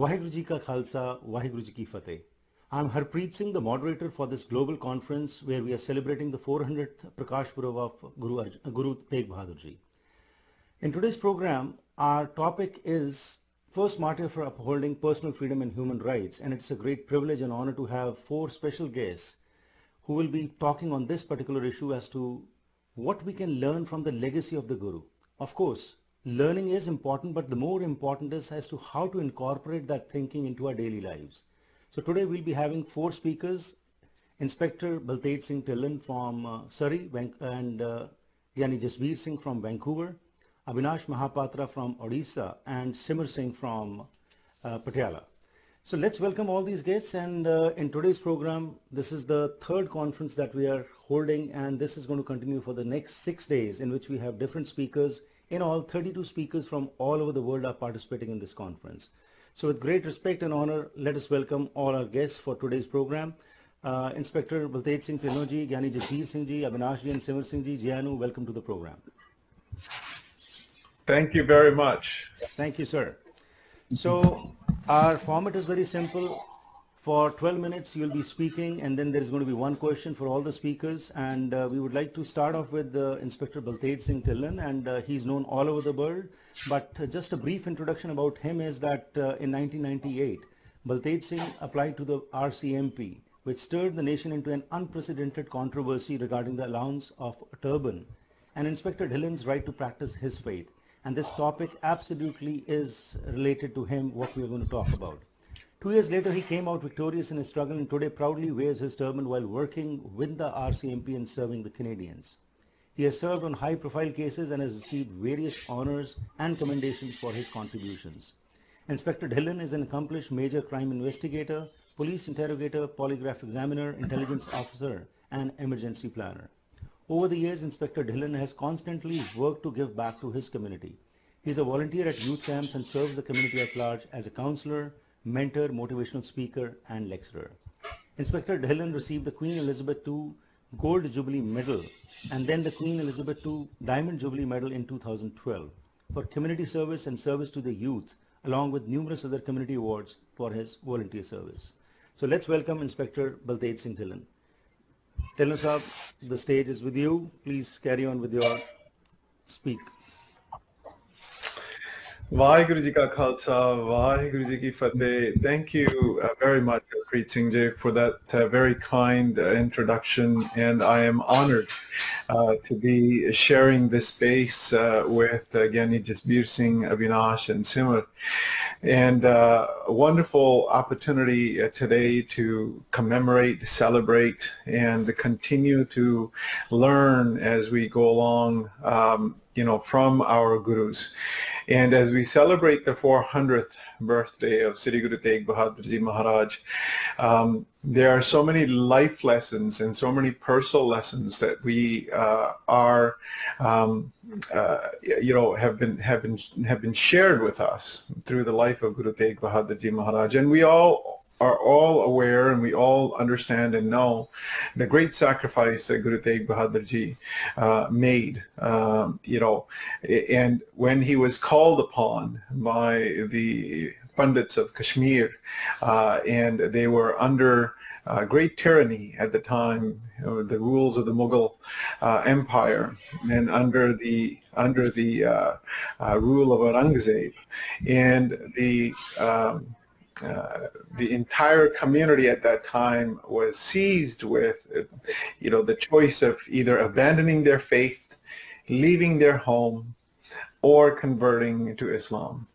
Waheguru Ji Ka Khalsa, Waheguru Ji Ki Fateh. I'm Harpreet Singh, the moderator for this global conference where we are celebrating the 400th Prakash Purab of Guru Tegh Bahadur Ji. In today's program, our topic is First Martyr for Upholding Personal Freedom and Human Rights, and it's a great privilege and honor to have four special guests who will be talking on this particular issue as to what we can learn from the legacy of the Guru. Of course, learning is important, but the more important is as to how to incorporate that thinking into our daily lives. So today we'll be having four speakers: Inspector Baltej Singh Dhillon from Surrey, and Yani Jasbir Singh from Vancouver, Avinash Mahapatra from Odisha, and Simar Singh from Patiala. So let's welcome all these guests, and in today's program, this is the third conference that we are holding, and this is going to continue for the next 6 days, in which we have different speakers. In all, 32 speakers from all over the world are participating in this conference. So with great respect and honor, let us welcome all our guests for today's program. Inspector Baltej Singh Dhillon ji, Gyani Jasbir Singh ji, Avinash ji and Simar Singh ji, Jianu, welcome to the program. Thank you very much. Thank you, sir. So our format is very simple. For 12 minutes, you'll be speaking, and then there's going to be one question for all the speakers. And we would like to start off with Inspector Baltej Singh Dhillon, and he's known all over the world. But just a brief introduction about him is that in 1998, Baltej Singh applied to the RCMP, which stirred the nation into an unprecedented controversy regarding the allowance of a turban and Inspector Dhillon's right to practice his faith. And this topic absolutely is related to him, what we are going to talk about. 2 years later, he came out victorious in his struggle and today proudly wears his turban while working with the RCMP and serving the Canadians. He has served on high-profile cases and has received various honors and commendations for his contributions. Inspector Dhillon is an accomplished major crime investigator, police interrogator, polygraph examiner, intelligence officer, and emergency planner. Over the years, Inspector Dhillon has constantly worked to give back to his community. He is a volunteer at youth camps and serves the community at large as a counselor, mentor, motivational speaker, and lecturer. Inspector Dhillon received the Queen Elizabeth II Gold Jubilee Medal and then the Queen Elizabeth II Diamond Jubilee Medal in 2012 for community service and service to the youth, along with numerous other community awards for his volunteer service. So let's welcome Inspector Baltej Singh Dhillon. Dhillon Sahab, the stage is with you. Please carry on with your speak. Waheguru Ji Ka Khalsa, Waheguru Ji Ki Fateh. Thank you very much, Harpreet Singh Ji, for that very kind introduction, and I am honored to be sharing this space with Gyani Jasbir Singh, Avinash, and Simar. And a wonderful opportunity today to commemorate, celebrate, and continue to learn as we go along, from our gurus. And as we celebrate the 400th birthday of Sri Guru Tegh Bahadur Ji Maharaj, there are so many life lessons and so many personal lessons that we have been shared with us through the life of Guru Tegh Bahadur Ji Maharaj, and we all are aware and we all understand and know the great sacrifice that Guru Tegh Bahadur Ji made, and when he was called upon by the Pandits of Kashmir, and they were under great tyranny at the time, the rules of the Mughal Empire, and under the rule of Aurangzeb, and the entire community at that time was seized with, the choice of either abandoning their faith, leaving their home, or converting to Islam.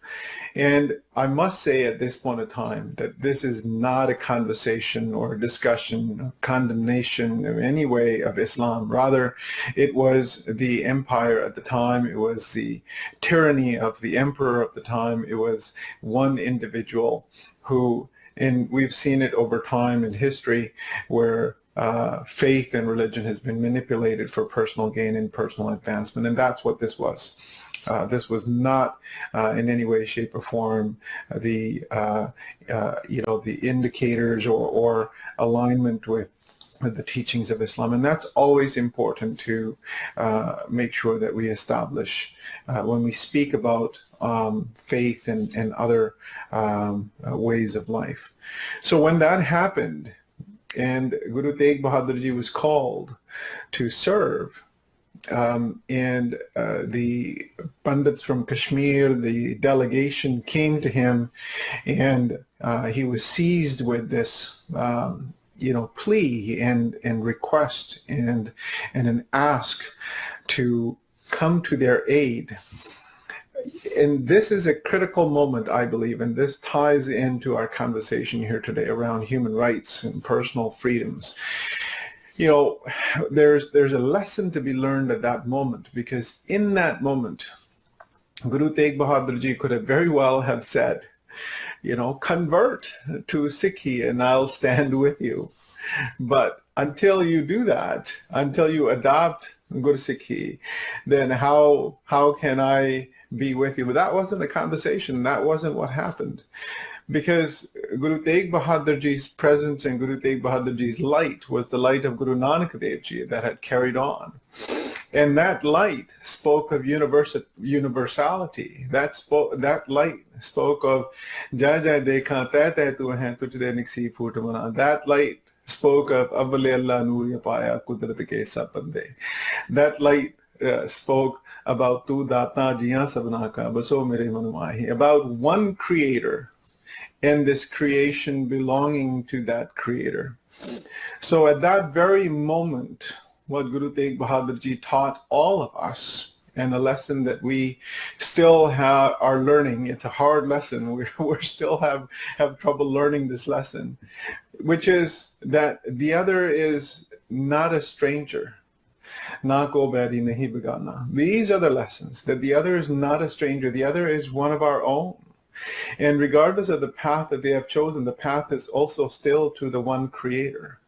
And I must say at this point in time that this is not a conversation or a discussion, or condemnation in any way of Islam. Rather, it was the empire at the time, it was the tyranny of the emperor at the time, it was one individual who, and we've seen it over time in history, where faith and religion has been manipulated for personal gain and personal advancement, and that's what this was. This was not in any way, shape, or form the the indicators or alignment with the teachings of Islam, and that's always important to make sure that we establish when we speak about faith and other ways of life. So when that happened, and Guru Tegh Bahadur Ji was called to serve, and the Pandits from Kashmir, the delegation came to him, and he was seized with this plea and request and an ask to come to their aid. And this is a critical moment, I believe, and this ties into our conversation here today around human rights and personal freedoms. There's a lesson to be learned at that moment, because in that moment, Guru Tegh Bahadur Ji could have very well have said, convert to Sikhi and I'll stand with you. But until you do that, until you adopt Guru Sikhi, then how can I be with you? But that wasn't a conversation. That wasn't what happened. Because Guru Tegh Bahadur Ji's presence and Guru Tegh Bahadur Ji's light was the light of Guru Nanak Dev Ji that had carried on. And that light spoke of universality. That light spoke of Jai Jai Dekha Tai Tai Tu Hai Tuj De Niksi Phoot Mana. That light spoke of Avale Allah Noor Paya Kudrat Ke Sapande. That light spoke about Tu Data Jiya Sabna Ka Baso Mere Manumahi, about one creator and this creation belonging to that creator. So at that very moment, what Guru Tegh Bahadur Ji taught all of us, and a lesson that we still are learning. It's a hard lesson. We still have trouble learning this lesson, which is that the other is not a stranger. Na ko baidi nahi begana. These are the lessons, that the other is not a stranger. The other is one of our own. And regardless of the path that they have chosen, the path is also still to the one creator.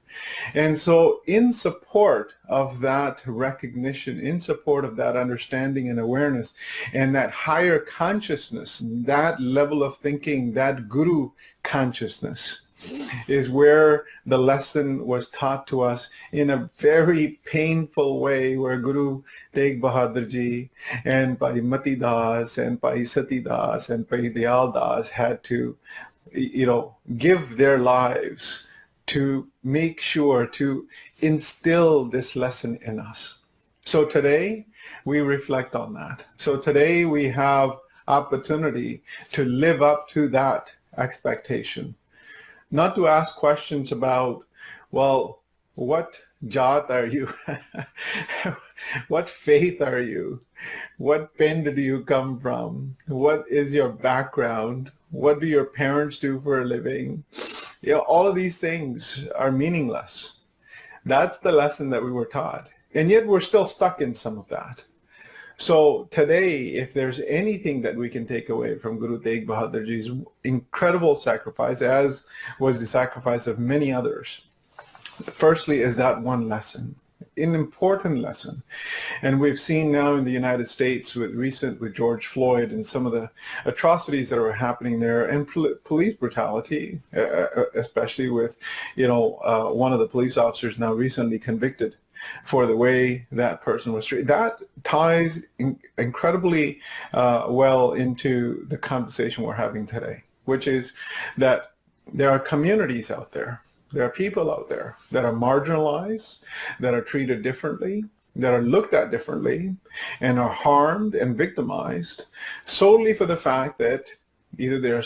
And so in support of that recognition, in support of that understanding and awareness, and that higher consciousness, that level of thinking, that guru consciousness, is where the lesson was taught to us in a very painful way, where Guru Tegh Bahadur Ji and Bhai Mati Das and Bhai Sati Das and Bhai Dayal Das had to, give their lives to make sure to instill this lesson in us. So today we reflect on that. So today we have opportunity to live up to that expectation. Not to ask questions about, well, what jat are you? What faith are you? What pen do you come from? What is your background? What do your parents do for a living? All of these things are meaningless. That's the lesson that we were taught. And yet we're still stuck in some of that. So today, if there's anything that we can take away from Guru Tegh Bahadur Ji's incredible sacrifice, as was the sacrifice of many others, firstly is that one lesson, an important lesson. And we've seen now in the United States with George Floyd and some of the atrocities that are happening there, and police brutality, especially with, one of the police officers now recently convicted for the way that person was treated. That ties incredibly well into the conversation we're having today, which is that there are communities out there, there are people out there that are marginalized, that are treated differently, that are looked at differently, and are harmed and victimized solely for the fact that either their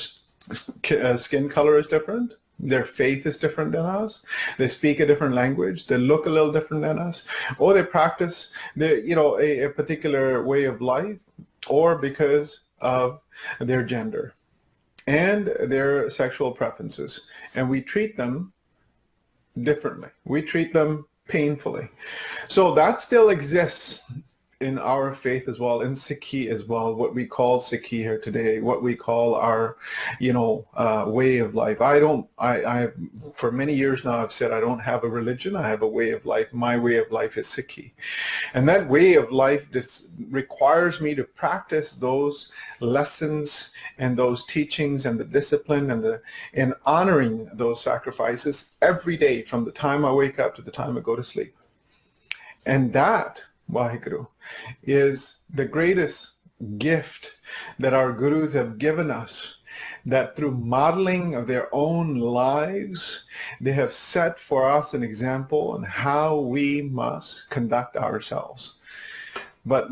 skin color is different, their faith is different than us, they speak a different language, they look a little different than us, or they practice a particular way of life, or because of their gender and their sexual preferences. And we treat them differently. We treat them painfully. So that still exists in our faith as well, in Sikhi as well, what we call Sikhi here today, what we call our, way of life. I for many years now I've said I don't have a religion, I have a way of life. My way of life is Sikhi. And that way of life requires me to practice those lessons and those teachings and the discipline and honoring those sacrifices every day, from the time I wake up to the time I go to sleep. And that, Vaheguru, is the greatest gift that our gurus have given us, that through modeling of their own lives, they have set for us an example on how we must conduct ourselves. But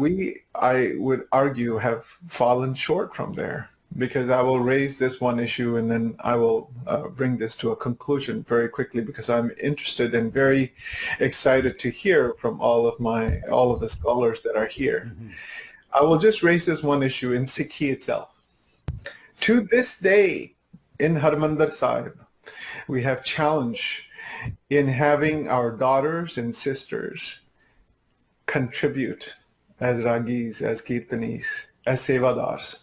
I would argue, have fallen short from there, because I will raise this one issue and then I will bring this to a conclusion very quickly, because I'm interested and very excited to hear from all of the scholars that are here. Mm-hmm. I will just raise this one issue in Sikhi itself. To this day, in Harmandir Sahib, we have challenge in having our daughters and sisters contribute as ragis, as kirtanis, as sevadars.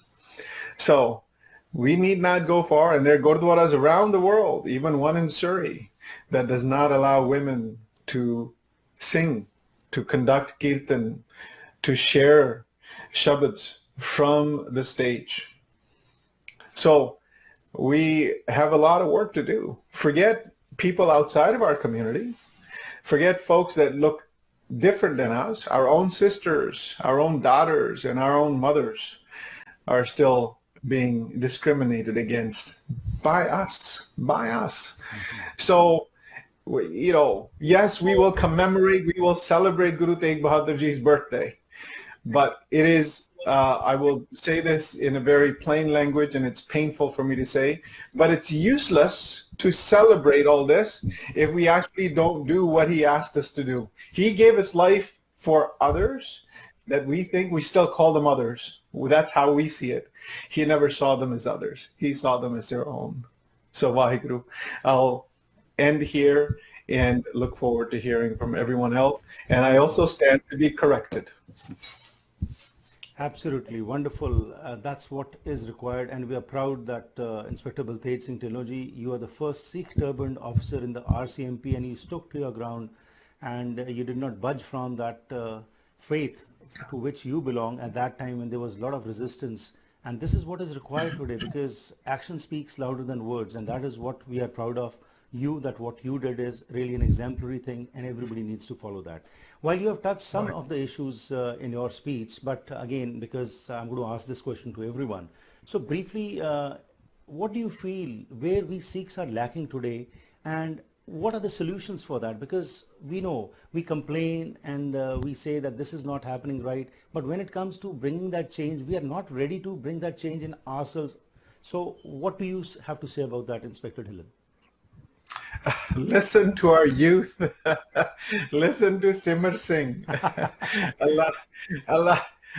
So we need not go far, and there are gurdwaras around the world, even one in Surrey, that does not allow women to sing, to conduct kirtan, to share shabads from the stage. So we have a lot of work to do. Forget people outside of our community. Forget folks that look different than us. Our own sisters, our own daughters, and our own mothers are still being discriminated against by us. Mm-hmm. So, yes, we will commemorate, we will celebrate Guru Tegh Bahadur Ji's birthday. But it is, I will say this in a very plain language, and it's painful for me to say, but it's useless to celebrate all this if we actually don't do what he asked us to do. He gave his life for others that we think, we still call them others. That's how we see it. He never saw them as others. He saw them as their own. So, Vaheguru, I'll end here and look forward to hearing from everyone else. And I also stand to be corrected. Absolutely wonderful. That's what is required, and we are proud that Inspector Baltej Singh Tilloji, you are the first Sikh turbaned officer in the RCMP, and you stuck to your ground, and you did not budge from that faith to which you belong at that time when there was a lot of resistance. And this is what is required today, because action speaks louder than words, and that is what we are proud of. That what you did is really an exemplary thing, and everybody needs to follow that. While you have touched some of the issues in your speech, but again, because I'm going to ask this question to everyone. So briefly, what do you feel where we Sikhs are lacking today, and what are the solutions for that? Because we know, we complain and we say that this is not happening right, but when it comes to bringing that change, we are not ready to bring that change in ourselves. So what do you have to say about that, Inspector Dhillon? Listen to our youth. Listen to Simar Singh.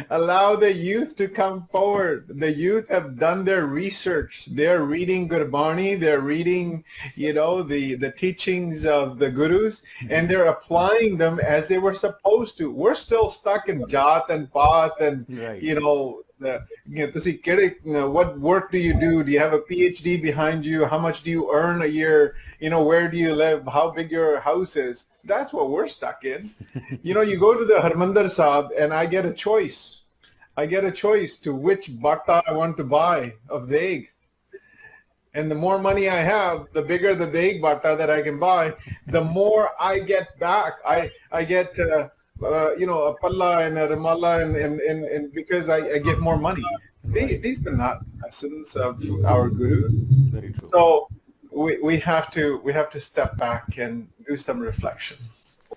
Allow the youth to come forward. The youth have done their research. They're reading Gurbani. They're reading, the teachings of the gurus, and they're applying them as they were supposed to. We're still stuck in Jat and Path and, what work do you do? Do you have a PhD behind you? How much do you earn a year? Where do you live? How big your house is? That's what we're stuck in. You go to the Harmandir Sahib and I get a choice. I get a choice to which bhatta I want to buy of Deg. And the more money I have, the bigger the Deg bhatta that I can buy, the more I get back. I get a palla and a ramala and because I get more money. These are not lessons of our guru. Very true. So we have to step back and do some reflection.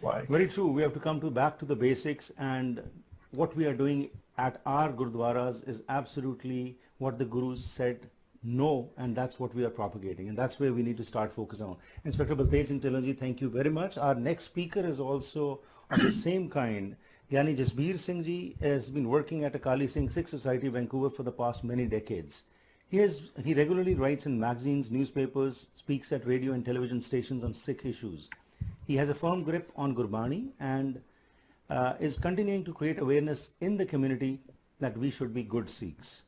Why? Very true. We have to come back to the basics, and what we are doing at our Gurdwaras is absolutely what the Gurus said no, and that's what we are propagating, and that's where we need to start focusing on. Inspector Baltej Singh Tilloji, thank you very much. Our next speaker is also of the same kind. Gyani Jasbir Singh Ji has been working at Akali Singh Sikh Society, Vancouver for the past many decades. He regularly writes in magazines, newspapers, speaks at radio and television stations on Sikh issues. He has a firm grip on Gurbani and is continuing to create awareness in the community that we should be good Sikhs.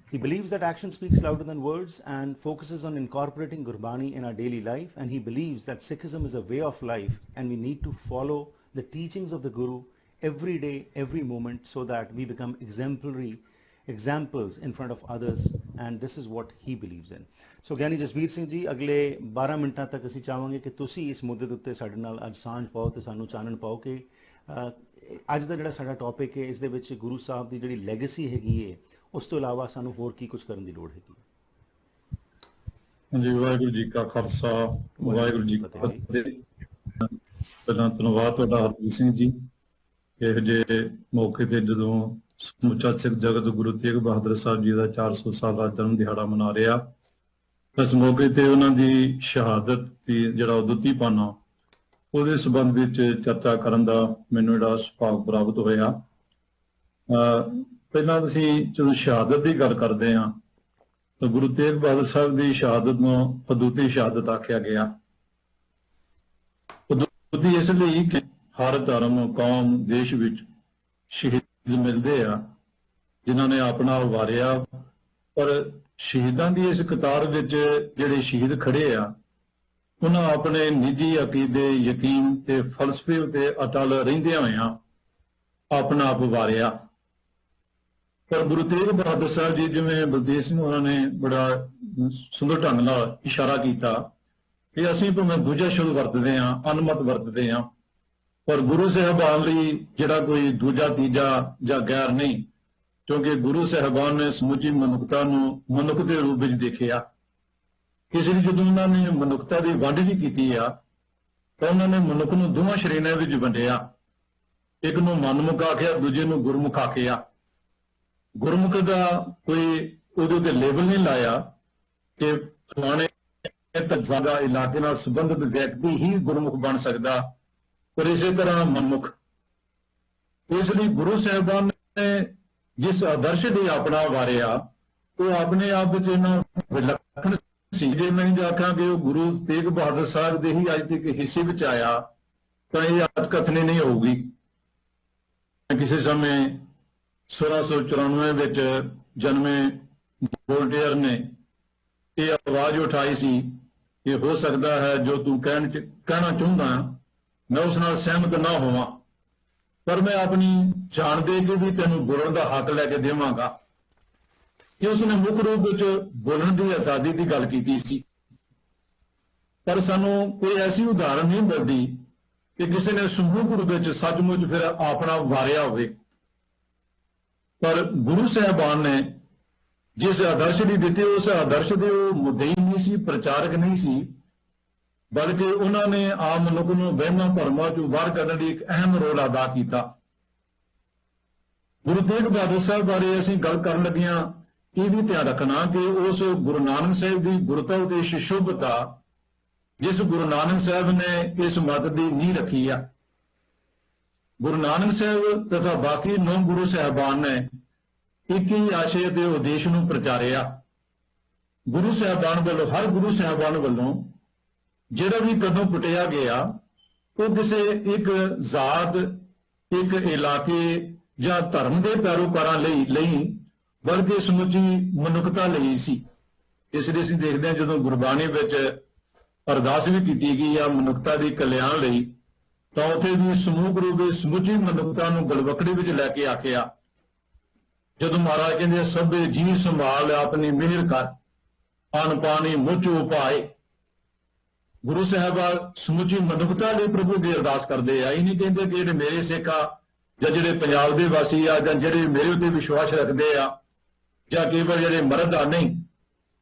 He believes that action speaks louder than words and focuses on incorporating Gurbani in our daily life, and he believes that Sikhism is a way of life and we need to follow the teachings of the Guru every day, every moment, so that we become exemplary examples in front of others, and this is what he believes in. So Gyani Jasbir Singh ji, अगले 12 ਮਿੰਟਾਂ ਤੱਕ ਅਸੀਂ ਚਾਹਾਂਗੇ ਕਿ ਤੁਸੀਂ ਇਸ ਮੁੱਦੇ ਦੇ ਉੱਤੇ ਸਾਡੇ ਨਾਲ ਅੱਜ ਸਾਂਝ ਪਾਓ ਤੇ ਸਾਨੂੰ ਚਾਨਣ ਪਾਓ ਕਿ ਅੱਜ ਦਾ ਜਿਹੜਾ ਸਾਡਾ ਟੌਪਿਕ ਹੈ, ਇਸ ਦੇ ਵਿੱਚ ਗੁਰੂ ਸਾਹਿਬ ਦੀ ਜਿਹੜੀ ਲੈਗੇਸੀ ਹੈਗੀ ਹੈ, ਉਸ ਤੋਂ ਇਲਾਵਾ ਸਾਨੂੰ ਹੋਰ ਕੀ ਕੁਝ ਕਰਨ ਦੀ ਲੋੜ ਹੈਗੀ? ਹਾਂਜੀ, ਵਾਹਿਗੁਰੂ ਜੀ ਕਾ ਖਾਲਸਾ, ਵਾਹਿਗੁਰੂ ਜੀ ਕੀ ਫਤਿਹ। ਪਹਿਲਾਂ ਧੰਨਵਾਦ ਤੁਹਾਡਾ ਹਰਜੀਤ ਸਿੰਘ ਜੀ, ਇਹੋ ਜਿਹੇ ਮੌਕੇ ਤੇ ਜਦੋਂ ਸਮੁੱਚਾ ਸਿੱਖ ਜਗਤ ਗੁਰੂ ਤੇਗ ਬਹਾਦਰ ਸਾਹਿਬ ਜੀ ਦਾ 400 ਸਾਲਾ ਜਨਮ ਦਿਹਾੜਾ ਮਨਾ ਰਿਹਾ, ਇਸ ਮੌਕੇ ਤੇ ਉਹਨਾਂ ਦੀ ਸ਼ਹਾਦਤ ਦੀ ਜਿਹੜਾ ਉਦੱਤੀਪਨ, ਉਹਦੇ ਸੰਬੰਧ ਵਿੱਚ ਚਰਚਾ ਕਰਨ ਦਾ ਮੈਨੂੰ ਜਿਹੜਾ ਸੁਭਾਗ ਪ੍ਰਾਪਤ ਹੋਇਆ। ਪਹਿਲਾਂ ਅਸੀਂ ਜਦੋਂ ਸ਼ਹਾਦਤ ਦੀ ਗੱਲ ਕਰਦੇ ਹਾਂ ਤਾਂ ਗੁਰੂ ਤੇਗ ਬਹਾਦਰ ਸਾਹਿਬ ਦੀ ਸ਼ਹਾਦਤ ਨੂੰ ਅਦੁੱਤੀ ਸ਼ਹਾਦਤ ਆਖਿਆ ਗਿਆ। ਅਦੁੱਤੀ ਇਸ ਲਈ ਕਿ ਹਰ ਧਰਮ, ਕੌਮ, ਦੇਸ਼ ਵਿੱਚ ਸ਼ਹੀਦ ਮਿਲਦੇ ਆ ਜਿਨ੍ਹਾਂ ਨੇ ਆਪਣਾ ਵਾਰਿਆ, ਪਰ ਸ਼ਹੀਦਾਂ ਦੀ ਇਸ ਕਤਾਰ ਵਿੱਚ ਜਿਹੜੇ ਸ਼ਹੀਦ ਖੜੇ ਆ, ਉਹਨਾਂ ਆਪਣੇ ਨਿੱਜੀ ਅਕੀਦੇ, ਯਕੀਨ ਤੇ ਫਲਸਫੇ ਉੱਤੇ ਅਟਲ ਰਹਿੰਦਿਆਂ ਹੋਇਆਂ ਆਪਣਾ ਆਪ ਵਾਰਿਆ। ਪਰ ਗੁਰੂ ਤੇਗ ਬਹਾਦਰ ਸਾਹਿਬ ਜੀ, ਜਿਵੇਂ ਬਲਦੇਵ ਸਿੰਘ ਉਹਨਾਂ ਨੇ ਬੜਾ ਸੁੰਦਰ ਢੰਗ ਨਾਲ ਇਸ਼ਾਰਾ ਕੀਤਾ ਕਿ ਅਸੀਂ ਭਾਵੇਂ ਦੂਜਾ ਸ਼ਬਦ ਵਰਤਦੇ ਹਾਂ, ਅਨਮਤ ਵਰਤਦੇ ਹਾਂ, ਪਰ ਗੁਰੂ ਸਾਹਿਬਾਨ ਲਈ ਜਿਹੜਾ ਕੋਈ ਦੂਜਾ, ਤੀਜਾ ਜਾਂ ਗੈਰ ਨਹੀਂ, ਕਿਉਂਕਿ ਗੁਰੂ ਸਾਹਿਬਾਨ ਨੇ ਸਮੁੱਚੀ ਮਨੁੱਖਤਾ ਨੂੰ ਮਨੁੱਖ ਦੇ ਰੂਪ ਵਿੱਚ ਦੇਖਿਆ। ਇਸ ਲਈ ਜਦੋਂ ਉਹਨਾਂ ਨੇ ਮਨੁੱਖਤਾ ਦੀ ਵੰਡ ਵੀ ਕੀਤੀ ਆ ਤਾਂ ਉਹਨਾਂ ਨੇ ਮਨੁੱਖ ਨੂੰ ਦੋਵਾਂ ਸ਼੍ਰੇਣੀਆਂ ਵਿੱਚ ਵੰਡਿਆ। ਇੱਕ ਨੂੰ ਮਨਮੁਖ ਆਖਿਆ, ਦੂਜੇ ਨੂੰ ਗੁਰਮੁਖ ਆਖਿਆ। ਗੁਰਮੁਖ ਦਾ ਕੋਈ ਉਹਦੇ ਉੱਤੇ ਲੇਬਲ ਨਹੀਂ ਲਾਇਆ ਕਿ ਫਲਾਣੇ ਤਜਰਬਾ ਇਲਾਕੇ ਨਾਲ ਸੰਬੰਧਿਤ ਵਿਅਕਤੀ ਹੀ ਗੁਰਮੁਖ ਬਣ ਸਕਦਾ, ਪਰ ਇਸੇ ਤਰ੍ਹਾਂ ਮਨਮੁਖ। ਇਸ ਲਈ ਗੁਰੂ ਸਾਹਿਬਾਨ ਨੇ ਜਿਸ ਆਦਰਸ਼ ਦੀ ਆਪਣਾ ਵਾਰਿਆ, ਉਹ ਆਪਣੇ ਆਪ ਵਿੱਚ ਇਹਨਾਂ ਵਿਲੱਖਣ ਸੀ। ਜੇ ਮੈਂ ਨਹੀਂ ਆਖਾਂ ਕਿ ਉਹ ਗੁਰੂ ਤੇਗ ਬਹਾਦਰ ਸਾਹਿਬ ਦੇ ਹੀ ਅੱਜ ਤੱਕ ਹਿੱਸੇ ਵਿੱਚ ਆਇਆ ਤਾਂ ਇਹ ਅਤਕਥਨੀ ਨਹੀਂ ਹੋਊਗੀ। ਕਿਸੇ ਸਮੇਂ 1694 ਵਿੱਚ ਜਨਮੇ ਵੋਲਟੇਅਰ ਨੇ ਇਹ ਆਵਾਜ਼ ਉਠਾਈ ਸੀ ਕਿ ਹੋ ਸਕਦਾ ਹੈ ਜੋ ਤੂੰ ਕਹਿਣਾ ਚਾਹੁੰਦਾ ਮੈਂ ਉਸ ਨਾਲ ਸਹਿਮਤ ਨਾ ਹੋਵਾਂ, ਪਰ ਮੈਂ ਆਪਣੀ ਜਾਨ ਦੇ ਕੇ ਵੀ ਤੈਨੂੰ ਬੋਲਣ ਦਾ ਹੱਕ ਲੈ ਕੇ ਦੇਵਾਂਗਾ। ਕਿ ਉਸਨੇ ਮੁੱਖ ਰੂਪ ਵਿੱਚ ਬੋਲਣ ਦੀ ਆਜ਼ਾਦੀ ਦੀ ਗੱਲ ਕੀਤੀ ਸੀ, ਪਰ ਸਾਨੂੰ ਕੋਈ ਐਸੀ ਉਦਾਹਰਨ ਨਹੀਂ ਮਿਲਦੀ ਕਿ ਕਿਸੇ ਨੇ ਸਮੂਹ ਰੂਪ ਵਿੱਚ ਸੱਚਮੁੱਚ ਫਿਰ ਆਪਣਾ ਵਾਰਿਆ ਹੋਵੇ। ਪਰ ਗੁਰੂ ਸਾਹਿਬਾਨ ਨੇ ਜਿਸ ਆਦਰਸ਼ ਦੀ ਦਿੱਤੀ, ਉਸ ਆਦਰਸ਼ ਦੇ ਉਹ ਮੁੱਦਈ ਨਹੀਂ ਸੀ, ਪ੍ਰਚਾਰਕ ਨਹੀਂ ਸੀ, ਬਲਕਿ ਉਹਨਾਂ ਨੇ ਆਮ ਮਨੁੱਖ ਨੂੰ ਵਹਿਮਾਂ ਭਰਮਾਂ ਚੋਂ ਬਾਹਰ ਕੱਢਣ ਲਈ ਇੱਕ ਅਹਿਮ ਰੋਲ ਅਦਾ ਕੀਤਾ। ਗੁਰੂ ਤੇਗ ਬਹਾਦਰ ਸਾਹਿਬ ਬਾਰੇ ਅਸੀਂ ਗੱਲ ਕਰਨ ਲੱਗਿਆਂ ਇਹ ਵੀ ਧਿਆਨ ਰੱਖਣਾ ਕਿ ਉਸ ਗੁਰੂ ਨਾਨਕ ਸਾਹਿਬ ਦੀ ਗੁਰਤਾ ਉਤੇ ਸ਼ੁਭਤਾ, ਜਿਸ ਗੁਰੂ ਨਾਨਕ ਸਾਹਿਬ ਨੇ ਇਸ ਮਤ ਦੀ ਨੀਂਹ ਰੱਖੀ ਆ। ਗੁਰੂ ਨਾਨਕ ਸਾਹਿਬ ਤਥਾ ਬਾਕੀ 9 ਗੁਰੂ ਸਾਹਿਬਾਨ ਨੇ ਇੱਕ ਹੀ ਆਸ਼ੇ ਅਤੇ ਉਦੇਸ਼ ਨੂੰ ਪ੍ਰਚਾਰਿਆ। ਗੁਰੂ ਸਾਹਿਬਾਨ ਵੱਲੋਂ, ਹਰ ਗੁਰੂ ਸਾਹਿਬਾਨ ਵੱਲੋਂ ਜਿਹੜਾ ਵੀ ਕਦਮ ਪੁੱਟਿਆ ਗਿਆ, ਉਹ ਕਿਸੇ ਇੱਕ ਜ਼ਾਤ, ਇੱਕ ਇਲਾਕੇ ਜਾਂ ਧਰਮ ਦੇ ਪੈਰੋਕਾਰਾਂ ਲਈ ਬਲਕਿ ਸਮੁੱਚੀ ਮਨੁੱਖਤਾ ਲਈ ਸੀ। ਇਸ ਲਈ ਅਸੀਂ ਦੇਖਦੇ ਹਾਂ ਜਦੋਂ ਗੁਰਬਾਣੀ ਵਿੱਚ ਅਰਦਾਸ ਵੀ ਕੀਤੀ ਗਈ ਆ ਮਨੁੱਖਤਾ ਦੀ ਕਲਿਆਣ ਲਈ, ਤਾਂ ਉੱਥੇ ਵੀ ਸਮੂਹ ਰੂਪ ਵਿੱਚ ਸਮੁੱਚੀ ਮਨੁੱਖਤਾ ਨੂੰ ਗਲਵਕੜੀ ਵਿੱਚ ਲੈ ਕੇ ਆਖਿਆ। ਜਦੋਂ ਮਹਾਰਾਜ ਕਹਿੰਦੇ ਸਭੇ ਜੀ ਸੰਭਾਲ ਆਪਣੀ ਮਿਹਰ ਕਰ, ਅਨ ਪਾਣੀ ਮੁੱਚ ਉਪਾਏ, ਗੁਰੂ ਸਾਹਿਬਾਨ ਸਮੁੱਚੀ ਮਨੁੱਖਤਾ ਲਈ ਪ੍ਰਭੂ ਦੀ ਅਰਦਾਸ ਕਰਦੇ ਆ। ਇਹ ਨਹੀਂ ਕਹਿੰਦੇ ਕਿ ਜਿਹੜੇ ਮੇਰੇ ਸਿੱਖ ਆ ਜਾਂ ਜਿਹੜੇ ਪੰਜਾਬ ਦੇ ਵਾਸੀ ਆ ਜਾਂ ਜਿਹੜੇ ਮੇਰੇ ਉੱਤੇ ਵਿਸ਼ਵਾਸ ਰੱਖਦੇ ਆ ਜਾਂ ਕੇਵਲ ਜਿਹੜੇ ਮਰਦ ਆ, ਨਹੀਂ,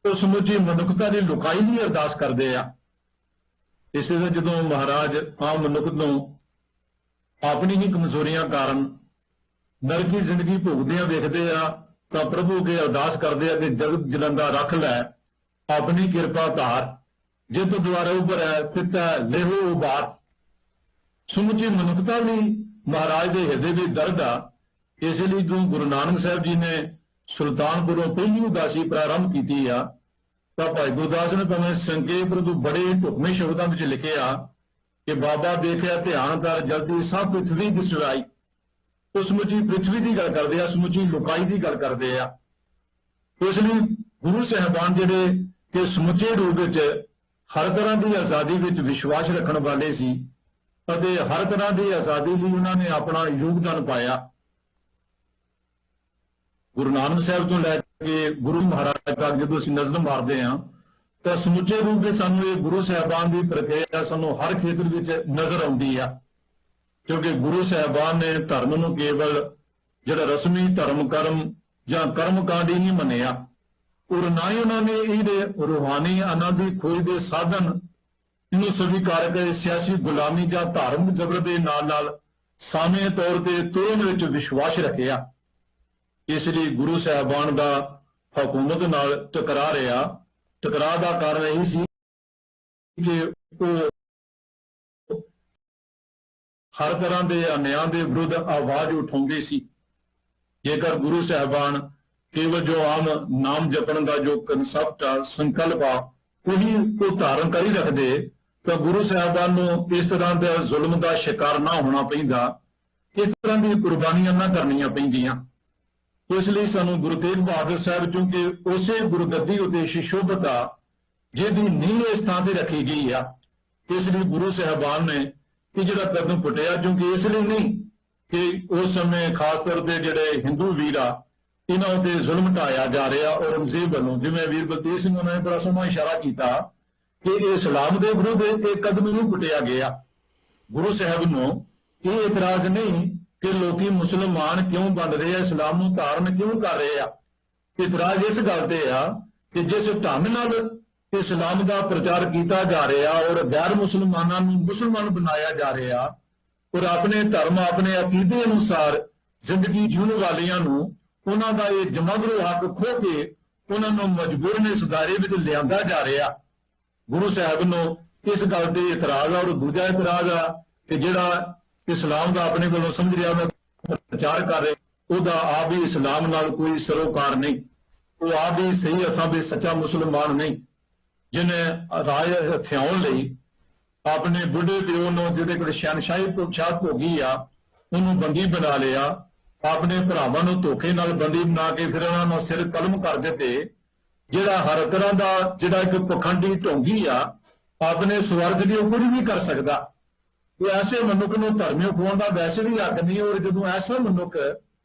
ਉਹ ਸਮੁੱਚੀ ਮਨੁੱਖਤਾ ਦੀ ਲੁਕਾਈ ਲਈ ਅਰਦਾਸ ਕਰਦੇ ਆ। ਇਸੇ ਤਰ੍ਹਾਂ ਜਦੋਂ ਮਹਾਰਾਜ ਆਮ ਮਨੁੱਖ ਨੂੰ ਆਪਣੀ ਹੀ ਕਮਜ਼ੋਰੀਆਂ ਕਾਰਨ ਨਰਕੀ ਜ਼ਿੰਦਗੀ ਭੋਗਦਿਆਂ ਵੇਖਦੇ ਆ ਤਾਂ ਪ੍ਰਭੂ ਅੱਗੇ ਅਰਦਾਸ ਕਰਦੇ ਆ ਕਿ ਜਗਤ ਜਲੰਦਾ ਰੱਖ ਲੈ, ਆਪਣੀ ਕਿਰਪਾ ਧਾਰ, ਜੇ ਤੂੰ ਦੁਆਰਾ ਉੱਪਰ ਹੈ ਪਿਤਾ ਲੇਹੋ ਉਬਾਰ। ਸਮੁੱਚੀ ਮਨੁੱਖਤਾ ਲਈ ਮਹਾਰਾਜ ਦੇ ਹਿਰਦੇ ਵਿੱਚ ਦਰਦ ਆ। ਇਸ ਲਈ ਜਦੋਂ ਗੁਰੂ ਨਾਨਕ ਸਾਹਿਬ ਜੀ ਨੇ ਸੁਲਤਾਨਪੁਰੋਂ ਪਹਿਲੀ ਉਦਾਸੀ ਪ੍ਰਾਰੰਭ ਕੀਤੀ ਆ ਤਾਂ ਭਾਈ ਗੁਰਦਾਸ ਨੇ ਭਾਵੇਂ ਸੰਖੇਪ ਤੋਂ ਬੜੇ ਢੁਕਵੇਂ ਸ਼ਬਦਾਂ ਵਿੱਚ ਲਿਖਿਆ ਕਿ ਬਾਬਾ ਦੇਖਿਆ ਧਿਆਨ ਕਰ ਜਲਦੀ ਸਭ ਪ੍ਰਿਥਵੀ ਦਿਸਵਾਈ। ਉਹ ਸਮੁੱਚੀ ਪ੍ਰਿਥਵੀ ਦੀ ਗੱਲ ਕਰਦੇ ਆ, ਸਮੁੱਚੀ ਲੁਕਾਈ ਦੀ ਗੱਲ ਕਰਦੇ ਆ। ਇਸ ਲਈ ਗੁਰੂ ਸਾਹਿਬਾਨ ਜਿਹੜੇ ਕਿ ਸਮੁੱਚੇ ਰੂਪ ਵਿੱਚ ਹਰ ਤਰ੍ਹਾਂ ਦੀ ਆਜ਼ਾਦੀ ਵਿੱਚ ਵਿਸ਼ਵਾਸ ਰੱਖਣ ਵਾਲੇ ਸੀ ਅਤੇ ਹਰ ਤਰ੍ਹਾਂ ਦੀ ਆਜ਼ਾਦੀ ਲਈ ਉਹਨਾਂ ਨੇ ਆਪਣਾ ਯੋਗਦਾਨ ਪਾਇਆ। ਗੁਰੂ ਨਾਨਕ ਸਾਹਿਬ ਤੋਂ ਲੈ ਕੇ ਗੁਰੂ ਮਹਾਰਾਜ ਤੱਕ ਜਦੋਂ ਅਸੀਂ ਨਜ਼ਰ ਮਾਰਦੇ ਹਾਂ ਤਾਂ ਸਮੁੱਚੇ ਰੂਪ ਵਿੱਚ ਸਾਨੂੰ ਇਹ ਗੁਰੂ ਸਾਹਿਬਾਨ ਦੀ ਪ੍ਰਕਿਰਿਆ ਸਾਨੂੰ ਹਰ ਖੇਤਰ ਵਿੱਚ ਨਜ਼ਰ ਆਉਂਦੀ ਆ। ਕਿਉਂਕਿ ਗੁਰੂ ਸਾਹਿਬਾਨ ਨੇ ਧਰਮ ਨੂੰ ਕੇਵਲ ਜਿਹੜਾ ਰਸਮੀ ਧਰਮ ਕਰਮ ਜਾਂ ਕਰਮਕਾਂਡ ਹੀ ਨਹੀਂ ਮੰਨਿਆ, ਔਰ ਨਾ ਹੀ ਉਹਨਾਂ ਨੇ ਇਹਦੇ ਰੂਹਾਨੀ ਆਨੰਦ ਦੀ ਖੋਜ ਦੇ ਸਾਧਨ ਇਹਨੂੰ ਸਵੀਕਾਰ ਕੇ ਸਿਆਸੀ ਗੁਲਾਮੀ ਜਾਂ ਧਾਰਮਿਕ ਜ਼ਬਰ ਦੇ ਨਾਲ ਸਾਵੇਂ ਤੌਰ ਤੇ ਤੁਰਨ ਵਿੱਚ ਵਿਸ਼ਵਾਸ ਰੱਖਿਆ। ਇਸ ਲਈ ਗੁਰੂ ਸਾਹਿਬਾਨ ਦਾ ਹਕੂਮਤ ਨਾਲ ਟਕਰਾ ਰਿਹਾ। ਟਕਰਾਅ ਦਾ ਕਾਰਨ ਇਹ ਸੀ ਕਿ ਉਹ ਹਰ ਤਰ੍ਹਾਂ ਦੇ ਅਨਿਆਂ ਦੇ ਵਿਰੁੱਧ ਆਵਾਜ਼ ਉਠਾਉਂਦੇ ਸੀ। ਜੇਕਰ ਗੁਰੂ ਸਾਹਿਬਾਨ ਕੇਵਲ ਜੋ ਆਮ ਨਾਮ ਜਪਣ ਦਾ ਜੋ ਕਨਸੈਪਟ ਆ, ਸੰਕਲਪ ਆ, ਉਹੀ ਉਹ ਧਾਰਨ ਕਰ ਹੀ ਰੱਖਦੇ ਤਾਂ ਗੁਰੂ ਸਾਹਿਬਾਨ ਨੂੰ ਇਸ ਤਰ੍ਹਾਂ ਦੇ ਜ਼ੁਲਮ ਦਾ ਸ਼ਿਕਾਰ ਨਾ ਹੋਣਾ ਪੈਂਦਾ, ਇਸ ਤਰ੍ਹਾਂ ਦੀ ਕੁਰਬਾਨੀਆਂ ਨਾ ਕਰਨੀਆਂ ਪੈਂਦੀਆਂ। ਇਸ ਲਈ ਸਾਨੂੰ ਗੁਰੂ ਤੇਗ ਬਹਾਦਰ ਸਾਹਿਬ, ਕਿਉਂਕਿ ਉਸੇ ਗੁਰਗੱਦੀ ਉਤੇ ਸ਼ੋਭਤ ਆ ਜਿਹਦੀ ਨੀਂਹ ਇਸ ਥਾਂ ਤੇ ਰੱਖੀ ਗਈ ਆ, ਇਸ ਲਈ ਗੁਰੂ ਸਾਹਿਬਾਨ ਨੇ ਇਹ ਜਿਹੜਾ ਕਦਮ ਪੁੱਟਿਆ। ਕਿਉਂਕਿ ਇਸ ਲਈ ਨਹੀਂ ਕਿ ਉਸ ਸਮੇਂ ਖਾਸ ਤੌਰ ਤੇ ਜਿਹੜੇ ਹਿੰਦੂ ਵੀਰ ਆ ਇਹਨਾਂ ਉਤੇ ਜ਼ੁਲਮ ਢਾਇਆ ਜਾ ਰਿਹਾ ਔਰੰਗਜ਼ੇਬ ਵੱਲੋਂ, ਜਿਵੇਂ ਵੀਰ ਬਲਤੇਜ ਸਿੰਘ ਨੇ ਬੜਾ ਸੋਹਣਾ ਇਸ਼ਾਰਾ ਕੀਤਾ ਕਿ ਇਹ ਇਸਲਾਮ ਦੇ ਵਿਰੁੱਧ ਇਹ ਕਦਮ ਨਹੀਂ ਪੁੱਟਿਆ ਗਿਆ। ਗੁਰੂ ਸਾਹਿਬ ਨੂੰ ਇਹ ਇਤਰਾਜ਼ ਨਹੀਂ ਕਿ ਲੋਕੀ ਮੁਸਲਮਾਨ ਕਿਉਂ ਬਣ ਰਹੇ ਆ, ਇਸਲਾਮ ਨੂੰ ਧਾਰਨ ਕਿਉਂ ਕਰ ਰਹੇ ਆ। ਇਤਰਾਜ਼ ਇਸ ਗੱਲ ਤੇ ਆ ਕਿ ਜਿਸ ਢੰਗ ਨਾਲ ਇਸਲਾਮ ਦਾ ਪ੍ਰਚਾਰ ਕੀਤਾ ਜਾ ਰਿਹਾ ਔਰ ਗੈਰ ਮੁਸਲਮਾਨਾਂ ਨੂੰ ਮੁਸਲਮਾਨ ਬਣਾਇਆ ਜਾ ਰਿਹਾ ਔਰ ਆਪਣੇ ਧਰਮ ਆਪਣੇ ਅਕੀਦੇ ਅਨੁਸਾਰ ਜ਼ਿੰਦਗੀ ਜਿਉਣ ਵਾਲਿਆਂ ਨੂੰ ਉਹਨਾਂ ਦਾ ਇਹ ਜਮਾਂਦਰੂ ਹੱਕ ਖੋਹ ਕੇ ਉਹਨਾਂ ਨੂੰ ਮਜਬੂਰਨ ਇਸ ਦਾਇਰੇ ਵਿੱਚ ਲਿਆਂਦਾ ਜਾ ਰਿਹਾ। ਗੁਰੂ ਸਾਹਿਬ ਨੂੰ ਇਸ ਗੱਲ ਤੇ ਇਤਰਾਜ਼ ਆ। ਔਰ ਦੂਜਾ ਇਤਰਾਜ਼ ਆ ਕਿ ਜਿਹੜਾ ਇਸਲਾਮ ਦਾ ਆਪਣੇ ਵੱਲੋਂ ਸਮਝ ਰਿਹਾ ਉਹਦਾ ਪ੍ਰਚਾਰ ਕਰ ਰਿਹਾ, ਉਹਦਾ ਆਪ ਵੀ ਇਸਲਾਮ ਨਾਲ ਕੋਈ ਸਰੋਕਾਰ ਨਹੀਂ, ਉਹ ਆਪ ਵੀ ਸਹੀ ਅਰਥਾਂ ਵਿੱਚ ਸੱਚਾ ਮੁਸਲਮਾਨ ਨਹੀਂ, ਜਿਹਨੇ ਰਾਜ ਹਥਿਆਉਣ ਲਈ ਆਪਣੇ ਬੁੱਢੇ ਪਿਓ ਨੂੰ, ਜਿਹਦੇ ਕੋਲ ਸ਼ਹਿਨਸ਼ਾਹੀ ਪੁਰਸ਼ਾਦ ਹੋ ਗਈ ਆ, ਉਹਨੂੰ ਬੰਦੀ ਬਣਾ ਲਿਆ। ਆਪਣੇ ਭਰਾਵਾਂ ਨੂੰ ਧੋਖੇ ਨਾਲ ਬੰਦੀ ਬਣਾ ਕੇ ਫਿਰ ਉਹਨਾਂ ਨੂੰ ਸਿਰ ਕਲਮ ਕਰ ਦਿੱਤੇ। ਜਿਹੜਾ ਹਰ ਤਰ੍ਹਾਂ ਦਾ ਜਿਹੜਾ ਇੱਕ ਪਖੰਡੀ ਢੋਂਗੀ ਆ, ਆਪਣੇ ਸਵਰਗ ਲਈ ਉਹ ਕੁਝ ਵੀ ਕਰ ਸਕਦਾ। ਉਹ ਐਸੇ ਮਨੁੱਖ ਨੂੰ ਧਰਮਿਓ ਖਵਾਉਣ ਦਾ ਵੈਸੇ ਵੀ ਹੱਕ ਨਹੀਂ। ਔਰ ਜਦੋਂ ਐਸਾ ਮਨੁੱਖ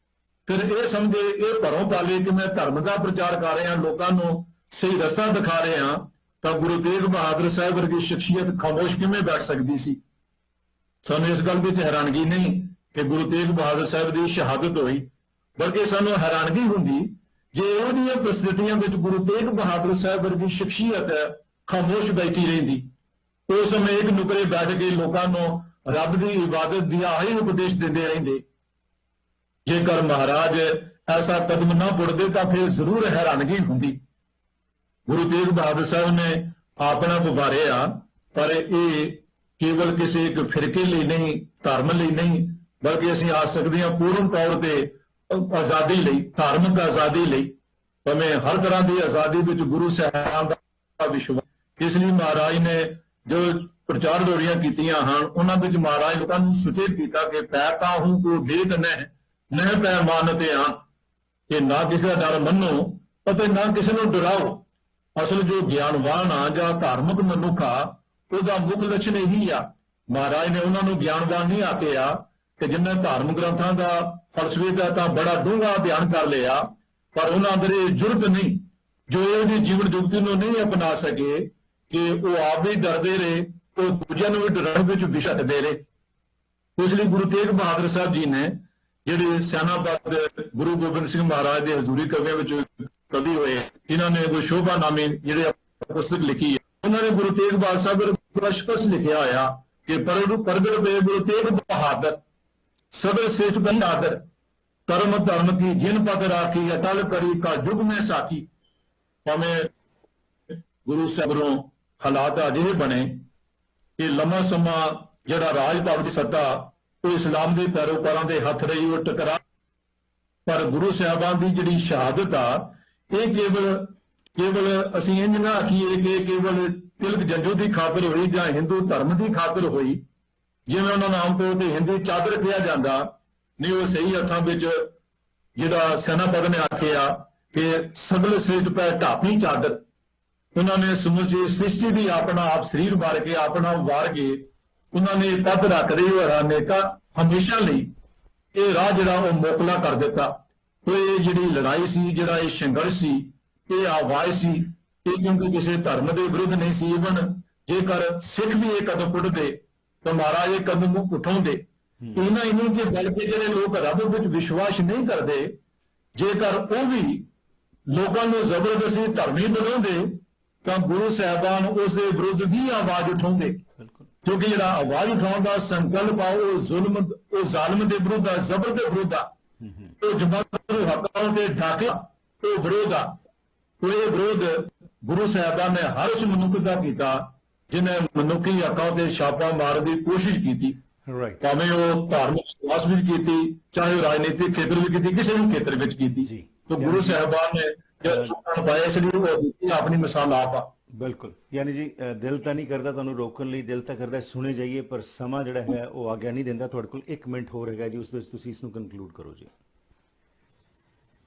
ਫਿਰ ਇਹ ਸਮਝੇ ਇਹ ਭਰੋਂ ਪਾਲੇ ਕਿ ਮੈਂ ਧਰਮ ਦਾ ਪ੍ਰਚਾਰ ਕਰ ਰਿਹਾ, ਲੋਕਾਂ ਨੂੰ ਸਹੀ ਰਸਤਾ ਦਿਖਾ ਰਿਹਾ, ਤਾਂ ਗੁਰੂ ਤੇਗ ਬਹਾਦਰ ਸਾਹਿਬ ਵਰਗੀ ਸ਼ਖਸੀਅਤ ਖਾਮੋਸ਼ ਕਿਵੇਂ ਬੈਠ ਸਕਦੀ ਸੀ। ਸਾਨੂੰ ਇਸ ਗੱਲ ਵਿੱਚ ਹੈਰਾਨਗੀ ਨਹੀਂ ਕਿ ਗੁਰੂ ਤੇਗ ਬਹਾਦਰ ਸਾਹਿਬ ਦੀ ਸ਼ਹਾਦਤ ਹੋਈ, ਬਲਕਿ ਸਾਨੂੰ ਹੈਰਾਨਗੀ ਹੁੰਦੀ ਜੇ ਉਹਦੀਆਂ ਪ੍ਰਸਥਿਤੀਆਂ ਵਿੱਚ ਗੁਰੂ ਤੇਗ ਬਹਾਦਰ ਸਾਹਿਬ ਵਰਗੀ ਸ਼ਖਸੀਅਤ ਖਾਮੋਸ਼ ਬੈਠੀ ਰਹਿੰਦੀ। ਉਸ ਸਮੇਂ ਇੱਕ ਨੁਕਰੇ ਬੈਠ ਕੇ ਲੋਕਾਂ ਨੂੰ ਰੱਬ ਦੀ ਇਬਾਦਤ ਦੀ ਆਹੀ ਉਪਦੇਸ਼ ਦਿੰਦੇ ਰਹਿੰਦੇ। ਜੇਕਰ ਮਹਾਰਾਜ ਐਸਾ ਕਦਮ ਨਾ ਪੁੱਟਦੇ ਤਾਂ ਫਿਰ ਜ਼ਰੂਰ ਹੈਰਾਨਗੀ ਹੁੰਦੀ। ਗੁਰੂ ਤੇਗ ਬਹਾਦਰ ਸਾਹਿਬ ਨੇ ਆਪਣਾ ਉਭਾਰਿਆ, ਪਰ ਇਹ ਕੇਵਲ ਕਿਸੇ ਇੱਕ ਫਿਰਕੇ ਲਈ ਨਹੀਂ, ਧਰਮ ਲਈ ਨਹੀਂ, ਬਲਕਿ ਅਸੀਂ ਆ ਸਕਦੇ ਹਾਂ ਪੂਰਨ ਤੌਰ ਤੇ ਆਜ਼ਾਦੀ ਲਈ, ਧਾਰਮਿਕ ਆਜ਼ਾਦੀ ਲਈ, ਭਾਵੇਂ ਹਰ ਤਰ੍ਹਾਂ ਦੀ ਆਜ਼ਾਦੀ ਵਿੱਚ ਗੁਰੂ ਸਾਹਿਬਾਨ ਦਾ ਵਿਸ਼ਵਾਸ। ਇਸ ਲਈ ਮਹਾਰਾਜ ਨੇ ਜੋ ਪ੍ਰਚਾਰ ਦੌੜੀਆਂ ਕੀਤੀਆਂ ਹਨ ਉਹਨਾਂ ਵਿੱਚ ਮਹਾਰਾਜ ਲੋਕਾਂ ਨੂੰ ਸੁਚੇਤ ਕੀਤਾ ਕਿ ਪੈ ਕਾਹੂ ਕੋ ਭੇਦ ਨਹਿ ਪੈ ਮਾਨਤੇ ਆ, ਕਿ ਨਾ ਕਿਸੇ ਦਾ ਡਰ ਮੰਨੋ ਅਤੇ ਨਾ ਕਿਸੇ ਨੂੰ ਡਰਾਓ। ਅਸਲ ਜੋ ਗਿਆਨਵਾਨ ਆ ਜਾਂ ਧਾਰਮਿਕ ਮਨੁੱਖ ਆ ਉਹਦਾ ਮੁੱਖ ਲੱਛਣ ਇਹੀ ਆ। ਮਹਾਰਾਜ ਨੇ ਉਹਨਾਂ ਨੂੰ ਗਿਆਨਵਾਨ ਨਹੀਂ ਆਖਿਆ ਕਿ ਜਿਨ੍ਹਾਂ ਧਾਰਮਿਕ ਗ੍ਰੰਥਾਂ ਦਾ ਫਲਸਫੇ ਦਾ ਤਾਂ ਬੜਾ ਡੂੰਘਾ ਅਧਿਐਨ ਕਰ ਲਿਆ, ਪਰ ਉਹਨਾਂ ਅੰਦਰ ਇਹ ਜੁਰਤ ਨਹੀਂ, ਜੋ ਇਹਦੀ ਜੀਵਨ ਜੁਗਤੀ ਨੂੰ ਨਹੀਂ ਅਪਣਾ ਸਕੇ ਕਿ ਉਹ ਆਪ ਵੀ ਡਰਦੇ ਰਹੇ, ਉਹ ਦੂਜਿਆਂ ਨੂੰ ਵੀ ਡਰਾਉਣ ਵਿੱਚ ਵਿਸ਼ਕਦੇ ਰਹੇ। ਇਸ ਲਈ ਗੁਰੂ ਤੇਗ ਬਹਾਦਰ ਸਾਹਿਬ ਜੀ ਨੇ ਜਿਹੜੇ ਸਿਆਣਾਪਦ ਗੁਰੂ ਗੋਬਿੰਦ ਸਿੰਘ ਮਹਾਰਾਜ ਦੇ ਹਜ਼ੂਰੀ ਕਵੀਆਂ ਵਿੱਚ ਕਵੀ ਹੋਏ, ਇਹਨਾਂ ਨੇ ਕੋਈ ਸ਼ੋਭਾ ਨਾਮੀ ਜਿਹੜੇ ਪੁਸਤਕ ਲਿਖੀ ਹੈ, ਉਹਨਾਂ ਨੇ ਗੁਰੂ ਤੇਗ ਬਹਾਦਰ ਸਾਹਿਬ ਸਪਸ਼ਟ ਲਿਖਿਆ ਹੋਇਆ ਕਿ ਪ੍ਰਗਟ ਹੋਏ ਗੁਰੂ ਤੇਗ ਬਹਾਦਰ ਸਦਰ ਸੇਠ ਬਨ ਆਦਰ, ਕਰਮ ਧਰਮ ਕੀ ਜਿਨ ਪਦ ਰਾਖੀ, ਅਟਲ ਕਰੀ ਕਾ ਯੁਗ ਮੈਂ ਸਾਖੀ। ਭਾਵੇਂ ਗੁਰੂ ਸਾਹਿਬ ਨੂੰ ਹਾਲਾਤ ਅਜਿਹੇ ਬਣੇ ਕਿ ਲੰਮਾ ਸਮਾਂ ਜਿਹੜਾ ਰਾਜ ਭਾਗ ਦੀ ਸੱਤਾ ਉਹ ਇਸਲਾਮ ਦੇ ਪੈਰੋਕਾਰਾਂ ਦੇ ਹੱਥ ਰਹੀ, ਉਹ ਟਕਰਾ, ਪਰ ਗੁਰੂ ਸਾਹਿਬਾਨ ਦੀ ਜਿਹੜੀ ਸ਼ਹਾਦਤ ਆ ਇਹ ਕੇਵਲ ਅਸੀਂ ਇੰਝ ਨਾ ਆਖੀਏ ਕਿ ਕੇਵਲ ਤਿਲਕ ਜੰਜੂ ਦੀ ਖਾਤਰ ਹੋਈ ਜਾਂ ਹਿੰਦੂ ਧਰਮ ਦੀ ਖਾਤਰ ਹੋਈ, ਜਿਵੇਂ ਉਹਨਾਂ ਨੂੰ ਆਮ ਤੌਰ ਤੇ ਹਿੰਦੀ ਚਾਦਰ ਕਿਹਾ ਜਾਂਦਾ ਨਹੀਂ। ਉਹ ਸਹੀ ਅਰਥਾਂ ਵਿੱਚ ਜਿਹੜਾ ਸੈਨਾਪਤ ਨੇ ਆਖਿਆ ਕਿ ਸਗਲ ਸ੍ਰਿਸ਼ਟ ਪੈ ਢਾਪੀ ਚਾਦਰ, ਉਹਨਾਂ ਨੇ ਸਮੁੱਚੀ ਸ੍ਰਿਸ਼ਟੀ ਦੀ ਆਪਣਾ ਆਪ ਸਰੀਰ ਵਾਰ ਕੇ ਆਪਣਾ ਵਾਰ ਕੇ ਉਹਨਾਂ ਨੇ ਤੱਤ ਰੱਖ ਰਹੀ ਉਹ ਹਰਾਨੇਕਾ ਹਮੇਸ਼ਾ ਲਈ ਇਹ ਰਾਹ ਜਿਹੜਾ ਉਹ ਮੋਕਲਾ ਕਰ ਦਿੱਤਾ। ਇਹ ਜਿਹੜੀ ਲੜਾਈ ਸੀ, ਜਿਹੜਾ ਇਹ ਸੰਘਰਸ਼ ਸੀ, ਇਹ ਆਵਾਜ਼ ਸੀ, ਇਹ ਕਿਉਂਕਿ ਕਿਸੇ ਧਰਮ ਦੇ ਵਿਰੁੱਧ ਨਹੀਂ ਸੀ। ਇਵਨ ਜੇਕਰ ਸਿੱਖ ਵੀ ਇਹ ਕਦਮ ਪੁੱਟਦੇ ਤਾਂ ਮਹਾਰਾਜ ਇਹ ਕਦਮ ਉਠਾਉਂਦੇ ਇਹਨਾਂ ਇਹਨੂੰ ਕਿ ਬਲਕਿ ਜਿਹੜੇ ਲੋਕ ਰੱਬ ਵਿੱਚ ਵਿਸ਼ਵਾਸ ਨਹੀਂ ਕਰਦੇ, ਜੇਕਰ ਉਹ ਵੀ ਲੋਕਾਂ ਨੂੰ ਜ਼ਬਰਦਸਤੀ ਧਰਮੀ ਬਣਾਉਂਦੇ ਤਾਂ ਗੁਰੂ ਸਾਹਿਬਾਨ ਉਸ ਦੇ ਵਿਰੁੱਧ ਵੀ ਆਵਾਜ਼ ਉਠਾਉਂਦੇ, ਕਿਉਂਕਿ ਜਿਹੜਾ ਆਵਾਜ਼ ਉਠਾਉਣ ਦਾ ਸੰਕਲਪ ਆ ਉਹ ਜ਼ੁਲਮ, ਉਹ ਜ਼ਾਲਮ ਦੇ ਵਿਰੁੱਧ ਆ, ਜ਼ਬਰ ਦੇ ਵਿਰੁੱਧ ਆ, ਉਹ ਜਮਾਤ ਹੱਕਾਂ ਦੇ ਡਾਕੇ ਉਹ ਵਿਰੋਧ ਆ। ਇਹ ਵਿਰੋਧ ਗੁਰੂ ਸਾਹਿਬਾਨ ਨੇ ਹਰ ਉਸ ਮਨੁੱਖ ਦਾ ਕੀਤਾ ਜਿਹਨੇ ਮਨੁੱਖੀ ਹੱਕਾਂ ਤੇ ਛਾਪਾ ਮਾਰਨ ਦੀ ਕੋਸ਼ਿਸ਼ ਕੀਤੀ, ਭਾਵੇਂ ਉਹ ਧਾਰਮਿਕ ਵਿਸ਼ਵਾਸ ਵਿੱਚ ਕੀਤੀ, ਚਾਹੇ ਉਹ ਰਾਜਨੀਤਿਕ ਖੇਤਰ ਵਿੱਚ ਕੀਤੀ, ਕਿਸੇ ਵੀ ਖੇਤਰ ਵਿੱਚ ਕੀਤੀ। ਤਾਂ ਗੁਰੂ ਸਾਹਿਬਾਨ ਨੇ ਪਾਇਆ, ਇਸ ਲਈ ਉਹ ਆਪਣੀ ਮਿਸਾਲ ਆਪ ਆ। ਬਿਲਕੁਲ, ਯਾਨੀ ਜੀ ਦਿਲ ਤਾਂ ਨਹੀਂ ਕਰਦਾ ਤੁਹਾਨੂੰ ਰੋਕਣ ਲਈ, ਦਿਲ ਤਾਂ ਕਰਦਾ ਸੁਣੇ ਜਾਈਏ, ਪਰ ਸਮਾਂ ਜਿਹੜਾ ਹੈ ਉਹ ਆਗਿਆ ਨਹੀਂ ਦਿੰਦਾ। ਤੁਹਾਡੇ ਕੋਲ 1 ਮਿੰਟ ਹੋਰ ਹੈਗਾ ਜੀ, ਉਸ ਦੇ ਵਿੱਚ ਤੁਸੀਂ ਇਸ ਨੂੰ ਕਨਕਲੂਡ ਕਰੋ ਜੀ।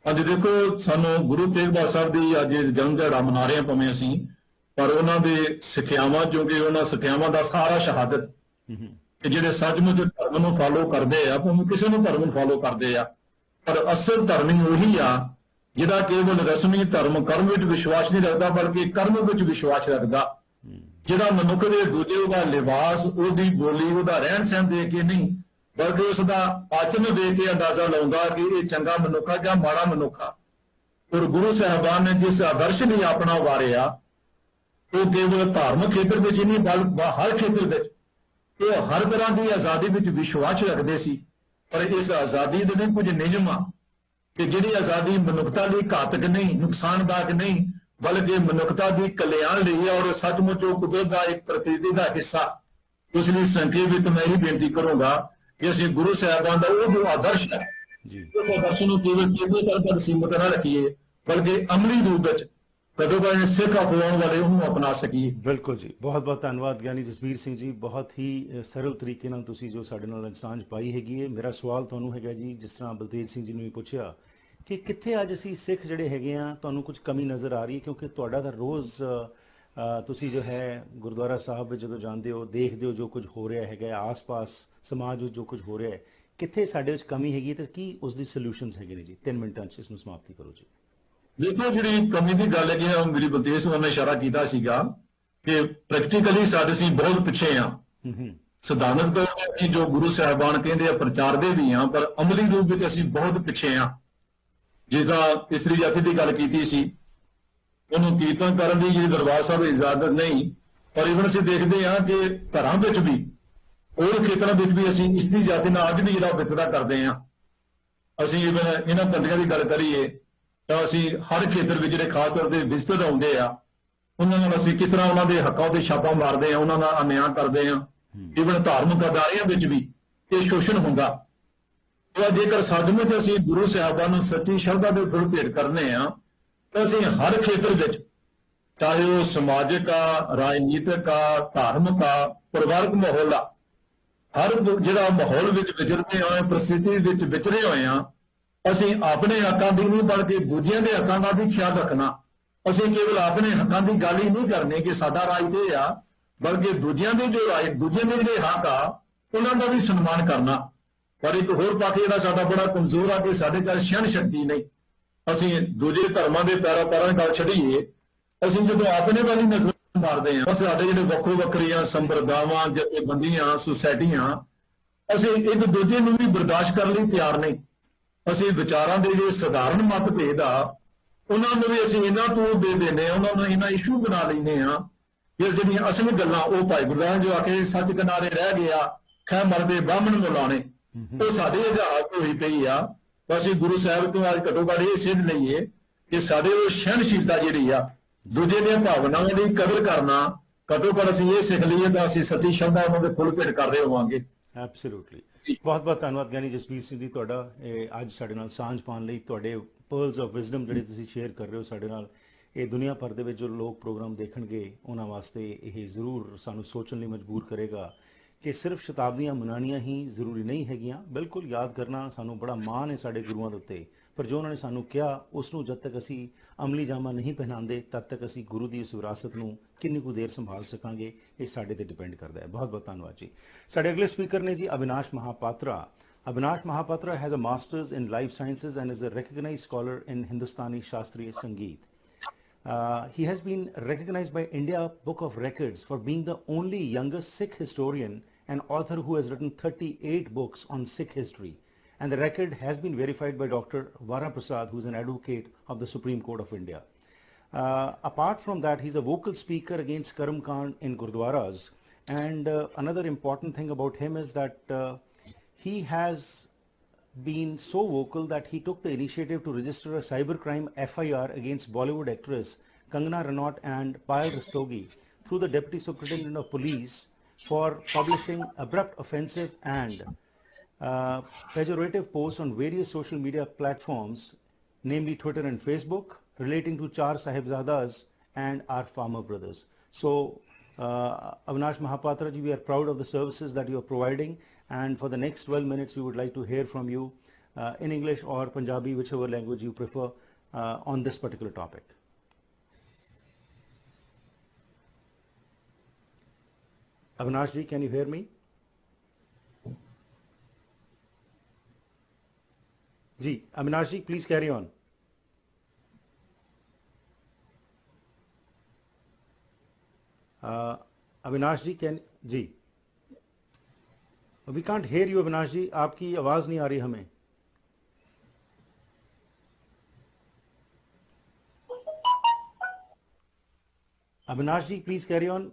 ਅੱਜ ਦੇਖੋ, ਸਾਨੂੰ ਗੁਰੂ ਤੇਗ ਬਹਾਦਰ ਸਾਹਿਬ ਦੀ ਅੱਜ ਜਨਮ ਦਿਹਾੜਾ ਮਨਾ ਰਹੇ ਹਾਂ ਭਾਵੇਂ ਅਸੀਂ, ਪਰ ਉਹਨਾਂ ਦੇ ਸਿੱਖਿਆਵਾਂ, ਕਿਉਂਕਿ ਉਹਨਾਂ ਸਿੱਖਿਆਵਾਂ ਦਾ ਸਾਰਾ ਸ਼ਹਾਦਤ ਕਿ ਜਿਹੜੇ ਸੱਚਮੁੱਚ ਧਰਮ ਨੂੰ ਫਾਲੋ ਕਰਦੇ ਆ, ਭਾਵੇਂ ਕਿਸੇ ਨੂੰ ਧਰਮ ਨੂੰ ਫਾਲੋ ਕਰਦੇ ਆ, ਪਰ ਅਸਲ ਧਰਮੀ ਉਹੀ ਆ ਜਿਹੜਾ ਕੇਵਲ ਰਸਮੀ ਧਰਮ ਕਰਮ ਵਿੱਚ ਵਿਸ਼ਵਾਸ ਨਹੀਂ ਰੱਖਦਾ, ਬਲਕਿ ਕਰਮ ਵਿੱਚ ਵਿਸ਼ਵਾਸ ਰੱਖਦਾ। ਜਿਹੜਾ ਮਨੁੱਖ ਦੇ ਦੂਜੇ ਉਹਦਾ ਲਿਬਾਸ, ਉਹਦੀ ਬੋਲੀ, ਉਹਦਾ ਰਹਿਣ ਸਹਿਣ ਦੇਖ ਕੇ ਨਹੀਂ, ਬਲਕਿ ਉਸ ਦਾ ਆਚਰਨ ਦੇਖ ਕੇ ਅੰਦਾਜ਼ਾ ਲਾਉਂਦਾ ਕਿ ਇਹ ਚੰਗਾ ਮਨੁੱਖ ਆ ਜਾਂ ਮਾੜਾ ਮਨੁੱਖ ਆ। ਔਰ ਗੁਰੂ ਸਾਹਿਬਾਨ ਨੇ ਜਿਸ ਆਦਰਸ਼ ਲਈ ਆਪਣਾ ਵਾਰਿਆ, ਉਹ ਕੇਵਲ ਧਾਰਮਿਕ ਖੇਤਰ ਵਿੱਚ ਹੀ ਨਹੀਂ, ਬਲਕਿ ਹਰ ਖੇਤਰ ਵਿੱਚ ਉਹ ਹਰ ਤਰ੍ਹਾਂ ਦੀ ਆਜ਼ਾਦੀ ਵਿੱਚ ਵਿਸ਼ਵਾਸ ਰੱਖਦੇ ਸੀ। ਪਰ ਇਸ ਆਜ਼ਾਦੀ ਦੇ ਵੀ ਕੁਝ ਨਿਯਮ ਆ ਕਿ ਜਿਹੜੀ ਆਜ਼ਾਦੀ ਮਨੁੱਖਤਾ ਲਈ ਘਾਤਕ ਨਹੀਂ, ਨੁਕਸਾਨਦਾਇਕ ਨਹੀਂ, ਬਲਕਿ ਮਨੁੱਖਤਾ ਦੀ ਕਲਿਆਣ ਲਈ ਹੈ ਔਰ ਸੱਚਮੁੱਚ ਉਹ ਕੁਦਰਤ ਦਾ ਇੱਕ ਪ੍ਰਕਿਰਤੀ ਦਾ ਹਿੱਸਾ। ਇਸ ਲਈ ਸੰਖੇਪ ਵਿੱਚ ਮੈਂ ਇਹ ਬੇਨਤੀ ਕਰੂੰਗਾ ਕਿ ਅਸੀਂ ਗੁਰੂ ਸਾਹਿਬਾਨ ਦਾ ਉਹ ਜੋ ਆਦਰਸ਼ ਹੈ, ਉਹ ਆਦਰਸ਼ ਨੂੰ ਕੇਵਲ ਚੇਤੇ ਤੱਕ ਸੀਮਤ ਨਾ ਰੱਖੀਏ, ਬਲਕਿ ਅਮਲੀ ਰੂਪ ਵਿੱਚ ਕਦੋਂ ਬਾਅਦ ਸਿੱਖ ਅਪਣਾਉਣ ਵਾਲੇ ਉਹਨੂੰ ਅਪਣਾ ਸਕੀਏ। ਬਿਲਕੁਲ ਜੀ, ਬਹੁਤ ਬਹੁਤ ਧੰਨਵਾਦ ਗਿਆਨੀ ਜਸਬੀਰ ਸਿੰਘ ਜੀ, ਬਹੁਤ ਹੀ ਸਰਲ ਤਰੀਕੇ ਨਾਲ ਤੁਸੀਂ ਜੋ ਸਾਡੇ ਨਾਲ ਸਾਂਝ ਪਾਈ ਹੈਗੀ ਹੈ। ਮੇਰਾ ਸਵਾਲ ਤੁਹਾਨੂੰ ਹੈਗਾ ਜੀ, ਜਿਸ ਤਰ੍ਹਾਂ ਬਲਤੇਜ ਸਿੰਘ ਜੀ ਨੂੰ ਵੀ ਪੁੱਛਿਆ ਕਿ ਕਿੱਥੇ ਅੱਜ ਅਸੀਂ ਸਿੱਖ ਜਿਹੜੇ ਹੈਗੇ ਆ, ਤੁਹਾਨੂੰ ਕੁਝ ਕਮੀ ਨਜ਼ਰ ਆ ਰਹੀ ਹੈ? ਕਿਉਂਕਿ ਤੁਹਾਡਾ ਤਾਂ ਰੋਜ਼ ਤੁਸੀਂ ਜੋ ਹੈ ਗੁਰਦੁਆਰਾ ਸਾਹਿਬ ਵਿੱਚ ਜਦੋਂ ਜਾਂਦੇ ਹੋ, ਦੇਖਦੇ ਹੋ ਜੋ ਕੁਝ ਹੋ ਰਿਹਾ ਹੈਗਾ ਆਸ-ਪਾਸ ਸਮਾਜ ਵਿੱਚ, ਜੋ ਕੁਝ ਹੋ ਰਿਹਾ ਹੈ, ਕਿੱਥੇ ਸਾਡੇ ਵਿੱਚ ਕਮੀ ਹੈਗੀ ਤੇ ਕੀ ਉਸ ਦੀ ਸੋਲੂਸ਼ਨਸ ਹੈਗੇ ਨੇ ਜੀ? 3 ਮਿੰਟਾਂ 'ਚ ਇਸ ਨੂੰ ਸਮਾਪਤੀ ਕਰੋ ਜੀ। ਦੇਖੋ, ਜਿਹੜੀ ਕਮੀ ਦੀ ਗੱਲ ਹੈਗੀ ਆ, ਮੇਰੀ ਬਲਤੇਜ ਸਿੰਘ ਨੇ ਇਸ਼ਾਰਾ ਕੀਤਾ ਸੀਗਾ ਕਿ ਪ੍ਰੈਕਟੀਕਲੀ ਸਾਡੇ ਅਸੀਂ ਬਹੁਤ ਪਿੱਛੇ ਆ। ਸਿਧਾਂਤਕ ਤੌਰ ਤੇ ਅਸੀਂ ਜੋ ਗੁਰੂ ਸਾਹਿਬਾਨ ਕਹਿੰਦੇ ਆ ਪ੍ਰਚਾਰਦੇ ਵੀ ਆ, ਪਰ ਅਮਲੀ ਰੂਪ ਵਿੱਚ ਅਸੀਂ ਬਹੁਤ ਪਿੱਛੇ ਆ। ਜਿਸ ਤਰ੍ਹਾਂ ਇਸਤਰੀ ਜਾਤੀ ਦੀ ਗੱਲ ਕੀਤੀ ਸੀ, ਉਹਨੂੰ ਕੀਰਤਨ ਕਰਨ ਦੀ ਜਿਹੜੀ ਦਰਬਾਰ ਸਾਹਿਬ ਇਜਾਜ਼ਤ ਨਹੀਂ, ਪਰ ਇਵਨ ਅਸੀਂ ਦੇਖਦੇ ਹਾਂ ਕਿ ਘਰਾਂ ਵਿੱਚ ਵੀ, ਹੋਰ ਖੇਤਰਾਂ ਵਿੱਚ ਵੀ ਅਸੀਂ ਇਸਤਰੀ ਜਾਤੀ ਨਾਲ ਅੱਜ ਵੀ ਜਿਹੜਾ ਵਿਤਕਰਾ ਕਰਦੇ ਹਾਂ। ਅਸੀਂ ਇਵਨ ਇਹਨਾਂ ਬੰਦਿਆਂ ਦੀ ਗੱਲ ਕਰੀਏ ਤਾਂ ਅਸੀਂ ਹਰ ਖੇਤਰ ਵਿੱਚ ਜਿਹੜੇ ਖਾਸ ਤੌਰ ਤੇ ਵਿਜ਼ਟਰ ਆਉਂਦੇ ਆ, ਉਹਨਾਂ ਨਾਲ ਅਸੀਂ ਕਿਸ ਤਰ੍ਹਾਂ ਉਹਨਾਂ ਦੇ ਹੱਕਾਂ ਤੇ ਛਾਪਾ ਮਾਰਦੇ ਆ, ਉਹਨਾਂ ਦਾ ਅਨਿਆਂ ਕਰਦੇ ਆ। ਇਵਨ ਧਾਰਮਿਕ ਅਦਾਰਿਆਂ ਵਿੱਚ ਵੀ ਇਹ ਸ਼ੋਸ਼ਣ ਹੁੰਦਾ। ਤਾਂ ਜੇਕਰ ਸੱਚਮੁੱਚ ਅਸੀਂ ਗੁਰੂ ਸਾਹਿਬਾਨ ਨੂੰ ਸੱਚੀ ਸ਼ਰਧਾ ਦੇ ਫੁੱਲ ਭੇਟ ਕਰਨੇ ਆ, ਤਾਂ ਅਸੀਂ ਹਰ ਖੇਤਰ ਵਿੱਚ, ਚਾਹੇ ਉਹ ਸਮਾਜਿਕ ਆ, ਰਾਜਨੀਤਿਕ ਆ, ਧਾਰਮਿਕ ਆ, ਪਰਿਵਾਰਕ ਮਾਹੌਲ ਆ, ਹਰ ਜਿਹੜਾ ਮਾਹੌਲ ਵਿੱਚ ਵਿਚਰਦੇ ਹੋਏ, ਪ੍ਰਸਥਿਤੀ ਵਿੱਚ ਵਿਚਰੇ ਹੋਏ ਆ, ਅਸੀਂ ਆਪਣੇ ਹੱਕਾਂ ਦੀ ਨਹੀਂ ਬਲਕਿ ਦੂਜਿਆਂ ਦੇ ਹੱਕਾਂ ਦਾ ਵੀ ਖਿਆਲ ਰੱਖਣਾ। ਅਸੀਂ ਕੇਵਲ ਆਪਣੇ ਹੱਕਾਂ ਦੀ ਗੱਲ ਹੀ ਨਹੀਂ ਕਰਨੀ ਕਿ ਸਾਡਾ ਰਾਜ ਤੇ ਆ, ਬਲਕਿ ਦੂਜਿਆਂ ਦੇ ਜੋ ਰਾਜ, ਦੂਜਿਆਂ ਦੇ ਜਿਹੜੇ ਹੱਕ ਆ, ਉਹਨਾਂ ਦਾ ਵੀ ਸਨਮਾਨ ਕਰਨਾ। ਪਰ ਇੱਕ ਹੋਰ ਪੱਖ ਜਿਹੜਾ ਸਾਡਾ ਬੜਾ ਕਮਜ਼ੋਰ ਆ ਕਿ ਸਾਡੇ ਕੋਲ ਸਹਿਣ ਸ਼ਕਤੀ ਨਹੀਂ। ਅਸੀਂ ਦੂਜੇ ਧਰਮਾਂ ਦੇ ਪੈਰਾਂ ਗੱਲ ਛੱਡੀਏ, ਅਸੀਂ ਜਦੋਂ ਆਪਣੇ ਵੱਲ ਹੀ ਨਜ਼ਰ ਮਾਰਦੇ ਹਾਂ, ਸਾਡੇ ਜਿਹੜੇ ਵੱਖੋ ਵੱਖਰੀਆਂ ਸੰਪਰਦਾਵਾਂ, ਜਥੇਬੰਦੀਆਂ, ਸੁਸਾਇਟੀਆਂ, ਅਸੀਂ ਇੱਕ ਦੂਜੇ ਨੂੰ ਵੀ ਬਰਦਾਸ਼ਤ ਕਰਨ ਲਈ ਤਿਆਰ ਨਹੀਂ। ਅਸੀਂ ਵਿਚਾਰਾਂ ਦੇ ਜਿਹੜੇ ਸਧਾਰਨ ਮਤਭੇਦ ਆ, ਉਹਨਾਂ ਨੂੰ ਵੀ ਅਸੀਂ ਇਹਨਾਂ ਤੋਂ ਦੇ ਦਿੰਦੇ ਹਾਂ, ਉਹਨਾਂ ਨੂੰ ਇਹਨਾਂ ਇਸ਼ੂ ਬਣਾ ਲੈਂਦੇ ਹਾਂ ਕਿ ਜਿਹੜੀਆਂ ਅਸਲੀ ਗੱਲਾਂ ਉਹ ਭਾਈ ਗੁਰਦਾਸ ਜੋ ਆ ਕੇ ਸੱਚ ਕਿਨਾਰੇ ਰਹਿ ਗਿਆ, ਖੈ ਮਰਦੇ ਬਾਹਮਣ ਮੁਲਾਣੇ, ਉਹ ਸਾਡੇ ਇਤਿਹਾਸ ਤੋਂ ਹੋਈ ਪਈ ਆ। ਤਾਂ ਅਸੀਂ ਗੁਰੂ ਸਾਹਿਬ ਤੋਂ ਅੱਜ ਘੱਟੋ ਘੱਟ ਇਹ ਸਿੱਧ ਲਈਏ ਕਿ ਸਾਡੇ ਉਹ ਸਹਿਣਸ਼ੀਲਤਾ ਜਿਹੜੀ ਆ, ਦੂਜੇ ਦੀਆਂ ਭਾਵਨਾਵਾਂ ਦੀ ਕਦਰ ਕਰਨਾ, ਘੱਟੋ ਘੱਟ ਅਸੀਂ ਇਹ ਸਿੱਖ ਲਈਏ ਤਾਂ ਅਸੀਂ ਸੱਚੀ ਸ਼ਰਧਾ ਉਹਨਾਂ ਦੇ ਫੁੱਲ ਭੇਟ ਕਰਦੇ ਹੋਵਾਂਗੇ। ਐਬਸੋਲੂਟਲੀ, ਬਹੁਤ ਬਹੁਤ ਧੰਨਵਾਦ ਗਿਆਨੀ ਜਸਬੀਰ ਸਿੰਘ ਜੀ ਤੁਹਾਡਾ ਅੱਜ ਸਾਡੇ ਨਾਲ ਸਾਂਝ ਪਾਉਣ ਲਈ। ਤੁਹਾਡੇ ਪਰਲਸ ਆਫ ਵਿਜ਼ਡਮ ਜਿਹੜੇ ਤੁਸੀਂ ਸ਼ੇਅਰ ਕਰ ਰਹੇ ਹੋ ਸਾਡੇ ਨਾਲ, ਇਹ ਦੁਨੀਆ ਭਰ ਦੇ ਵਿੱਚ ਜੋ ਲੋਕ ਪ੍ਰੋਗਰਾਮ ਦੇਖਣਗੇ ਉਹਨਾਂ ਵਾਸਤੇ ਇਹ ਜ਼ਰੂਰ ਸਾਨੂੰ ਸੋਚਣ ਲਈ ਮਜਬੂਰ ਕਰੇਗਾ ਕਿ ਸਿਰਫ ਸ਼ਤਾਬਦੀਆਂ ਮਨਾਉਣੀਆਂ ਹੀ ਜ਼ਰੂਰੀ ਨਹੀਂ ਹੈਗੀਆਂ। ਬਿਲਕੁਲ ਯਾਦ ਕਰਨਾ ਸਾਨੂੰ ਬੜਾ ਮਾਣ ਹੈ ਸਾਡੇ ਗੁਰੂਆਂ ਦੇ ਉੱਤੇ, ਪਰ ਜੋ ਉਹਨਾਂ ਨੇ ਸਾਨੂੰ ਕਿਹਾ ਉਸ ਨੂੰ ਜਦ ਤੱਕ ਅਸੀਂ ਅਮਲੀ ਜਾਮਾ ਨਹੀਂ ਪਹਿਨਾਉਂਦੇ, ਤਦ ਤੱਕ ਅਸੀਂ ਗੁਰੂ ਦੀ ਇਸ ਵਿਰਾਸਤ ਨੂੰ ਕਿੰਨੀ ਕੁ ਦੇਰ ਸੰਭਾਲ ਸਕਾਂਗੇ, ਇਹ ਸਾਡੇ ਤੇ ਡਿਪੈਂਡ ਕਰਦਾ ਹੈ। ਬਹੁਤ ਬਹੁਤ ਧੰਨਵਾਦ ਜੀ। ਸਾਡੇ ਅਗਲੇ ਸਪੀਕਰ ਨੇ ਜੀ Avinash Mohapatra. Avinash Mahapatra has a master's in life sciences and is a recognized scholar in Hindustani Shastriya Sangeet. He has been recognized by India Book of Records for being the only youngest Sikh historian an author who has written 38 books on Sikh history. And the record has been verified by Dr. Vara Prasad, who is an advocate of the Supreme Court of India. Apart from that, he's a vocal speaker against Karam Kand in Gurdwaras. And another important thing about him is that he has been so vocal that he took the initiative to register a cybercrime FIR against Bollywood actress Kangana Ranaut and Payal Rastogi through the Deputy Superintendent of Police for publishing abrupt, offensive and pejorative posts on various social media platforms, namely Twitter and Facebook, relating to Char Sahibzadas and our farmer brothers. So, Avinash Mahapatra ji, we are proud of the services that you are providing, and for the next 12 minutes we would like to hear from you in English or Punjabi, whichever language you prefer, on this particular topic. Avinash ji, can you hear me? Ji, Avinash ji, please carry on. Avinash ji, ji, we can't hear you, Avinash ji. आपकी आवाज नहीं आ रही हमें. Avinash ji, please carry on.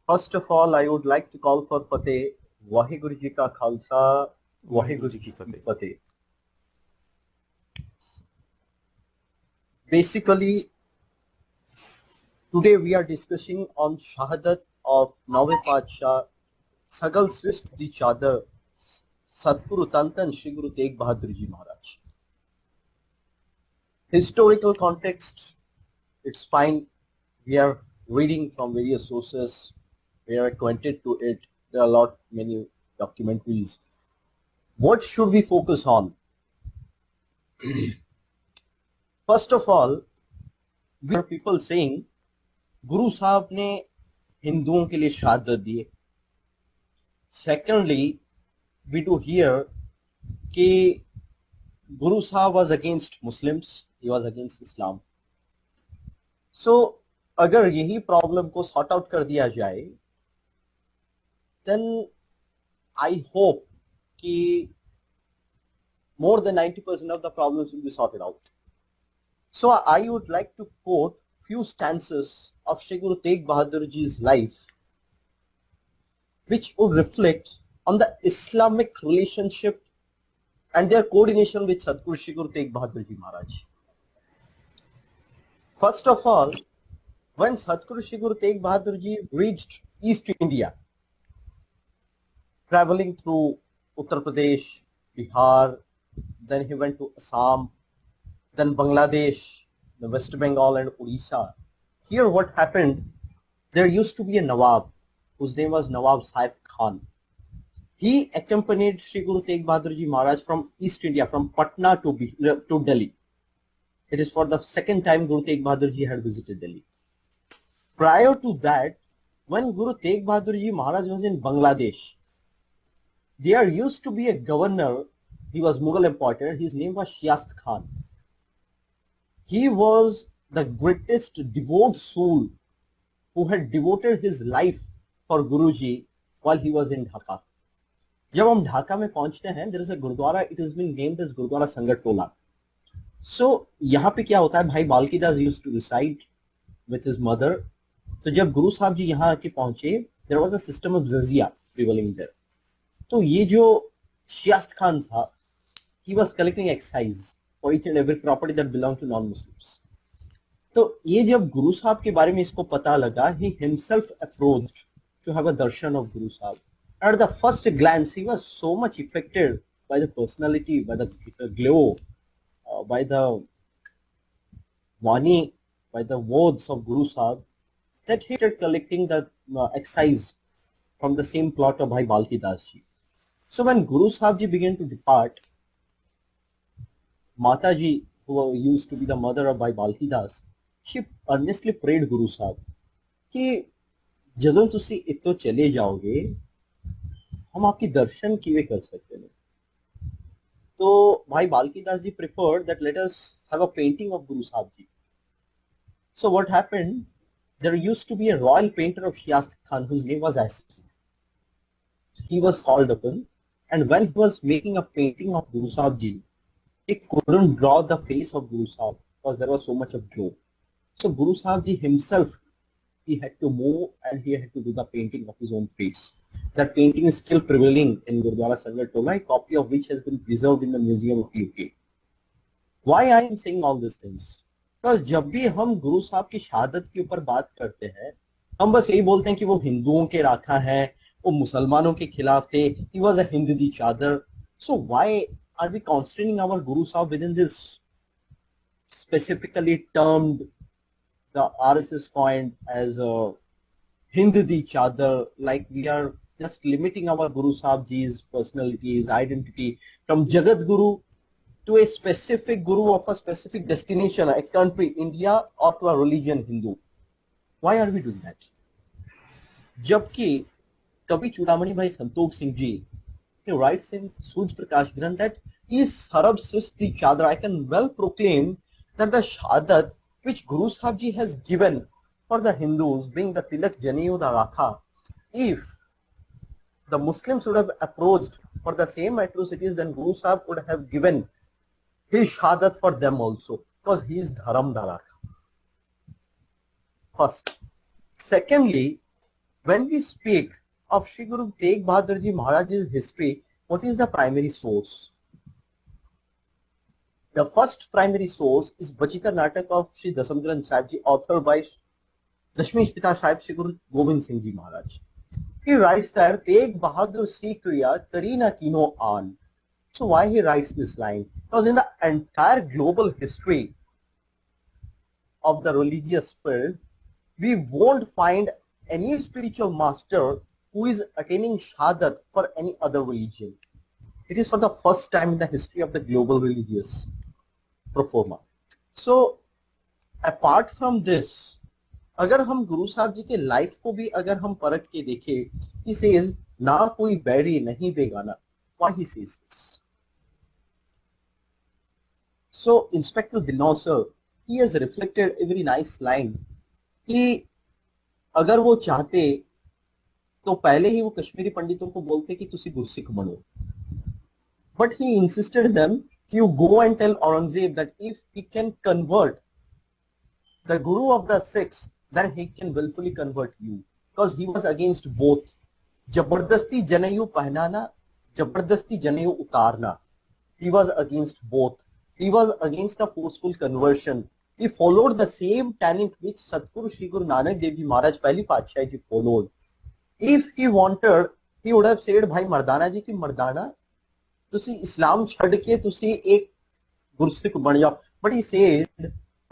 First of all, I would like to call for Fateh. Waheguru Ji Ka Khalsa, Waheguru Ji Ki Fateh. Basically, today we are discussing on Shahadat of Nawe Padshah, Sagal Swift Di Chadar, Satguru Tantan Shri Guru Tegh Bahadur Ji Maharaj. Historical context, it's fine. We are reading from various sources. We are acquainted to it. There are many documentaries. What should we focus on? First of all, we are people saying, Guru Sahib ne Hinduon ke liye shahadat diye. Secondly, we do hear कि Guru Sahib was against Muslims, he was against Islam. So, अगर यही problem को sort out कर दिया जाए, then I hope कि more than 90% of the problems will be sorted out. So I would like to quote few stanzas of Shri Guru Tegh Bahadur Ji's life, which would reflect on the Islamic relationship and their coordination with Sadguru Shri Guru Tegh Bahadur Ji Maharaj. First of all, when Sadguru Shri Guru Tegh Bahadur Ji reached East India, traveling through Uttar Pradesh, Bihar, then he went to Assam, then Bangladesh, the West Bengal and Odisha. Here what happened, there used to be a Nawab, whose name was Nawab Saif Khan. He accompanied Shri Guru Tegh Bahadur Ji Maharaj from East India, from Patna to Delhi. It is for the second time Guru Tegh Bahadur Ji had visited Delhi. Prior to that, when Guru Tegh Bahadur Ji Maharaj was in Bangladesh, there used to be a governor, he was Mughal imported, his name was Shiast Khan. He was the greatest devout soul who had devoted his life for Guruji while he was in Dhaka. जब हम ढाका में पहुंचते हैं, there is a Gurdwara, it has been named as Gurdwara Sangat Tola. So यहाँ पे क्या होता है, भाई बाल्की दास used to reside with his mother. तो जब गुरु साहब जी यहाँ आके पहुंचे, there was a system of jizya prevailing there. तो ये जो शियास्त खान था, he was collecting excise for each and every property that belonged to non-Muslims. तो ये जब गुरु साहब के बारे में इसको पता लगा, he himself approached to have a darshan of Guru Sahib. At the first glance, he was so much affected by the personality, by the glow, by the Vani, by the words of Guru Sahib, that he started collecting the excise from the same plot of Bhai Balki Das ji. So when Guru Sahib ji began to depart, Mata ji, who used to be the mother of Bhai Balki Das, she earnestly prayed Guru Sahib कि ਜਦੋਂ ਤੁਸੀਂ ਇੱਥੋਂ ਚਲੇ ਜਾਓਗੇ, हम आपकी दर्शन किए कर सकते हैं. तो भाई Balki Das ji preferred that let us have a painting of Guru Sahib ji. So what happened? there used to be a royal painter of Shiast Khan whose name was Asif. He was called upon, and when he was making a painting of Guru Sahib Ji, he couldn't draw the face of Guru Sahib because there was so much of glow. So Guru Sahib Ji himself, he had to move and he had to do the painting of his own face. That painting is still prevailing in Gurdwara Sangat Tola, a copy of which has been preserved in the Museum of UK. Why I am saying all these things? Because जब भी हम गुरु साहब की शहादत के ऊपर बात करते हैं, हम बस यही बोलते हैं कि वो हिंदुओं के राखा है, वो मुसलमानों के खिलाफ थे, he was a Hindudi chadar. So why are we constraining our Guru Sahib within this specifically termed, the RSS coined as a Hindudi chadar, like we are just limiting our Guru Sahib Ji's personality, his identity from Jagat Guru to a specific guru of a specific destination, a country, India, or to a religion, Hindu. Why are we doing that? Jabki, Kavi Chudamani Bhai Santok Singh Ji, he writes in Suj Prakash Granth that is Sarab Sisti Chadra. I can well proclaim that the Shahadat which Guru Sahib Ji has given for the Hindus, being the Tilak Janeyu, the Rakha, if the Muslims would have approached for the same atrocities, then Guru Sahib would have given his shahadat for them also, because he is dharam dara. First. Secondly, when we speak of Shri Guru Tegh Bahadur Ji Maharaj's history, what is the primary source? The first primary source is Bachita Natak of Shri Dasam Granth Sahib Ji, authored by Dashmesh Pita Sahib Shri Guru Gobind Singh Ji Maharaj. He writes that Tegh Bahadur Si Kriya Tarina Kino An. So why he writes this line? Because in the entire global history of the religious field, we won't find any spiritual master who is attaining shahadat for any other religion. It is for the first time in the history of the global religious proforma. So apart from this, अगर हम गुरु साहब जी के life को भी अगर हम परख के देखें, he says ना कोई बैरी नहीं बेगाना. Why he says this? So Inspector Dinau sir, he has reflected a very nice line कि अगर वो चाहते तो पहले ही वो कश्मीरी पंडितों को बोलते कि तुसी गुरसिख बनो. But he insisted them, you go and tell Aurangzeb that if he can convert the Guru of the Sikhs, then he can willfully convert you. Because he was against both. Jabardasti Janayu Pahnana, Jabardasti Janayu Utarna. He was against both. He was against the forceful conversion. He followed the same talent which Satguru Shri Guru Nanak Dev Ji Maharaj Pehli Paatshah Ji followed. If he wanted, he would have said, Bhai Mardana Ji ki Mardana, तुसी इस्लाम छड़ के तुसी एक गुरसिख बन जाओ. But he said,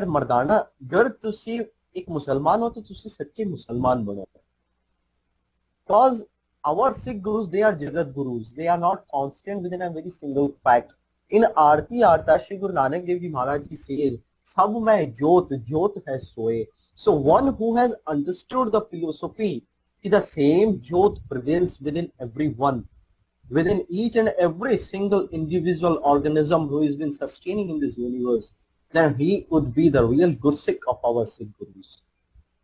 मर्दाना अगर तुसी एक मुसलमान हो तो तुसी सच्चे मुसलमान बनो. Because our Sikh gurus, they are Jagat gurus. They are not constant within a very single fact. In Aarti Arta, Shri Guru Nanak Dev Ji Maharaj Ji says, Sab mein jyot, jyot hai soye. So one who has understood the philosophy, the same jyot prevails within everyone. Within each and every single individual organism who has been sustaining in this universe, then he would be the real Gursikh of our Sikh Gurus.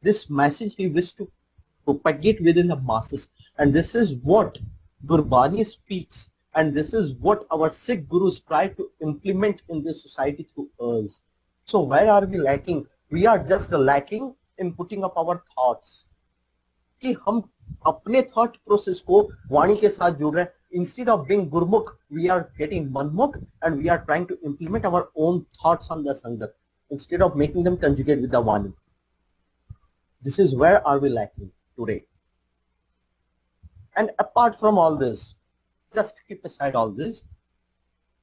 This message he wished to propagate within the masses, and this is what Gurbani speaks, and this is what our Sikh Gurus try to implement in this society through us. So where are we lacking? We are just lacking in putting up our thoughts. कि हम अपने thought process को वाणी के साथ जोड़ रहे हैं. Instead of being Gurmukh, we are getting Manmukh, and we are trying to implement our own thoughts on the Sangat instead of making them conjugate with the Vani. This is where are we lacking today. And apart from all this, just keep aside all this,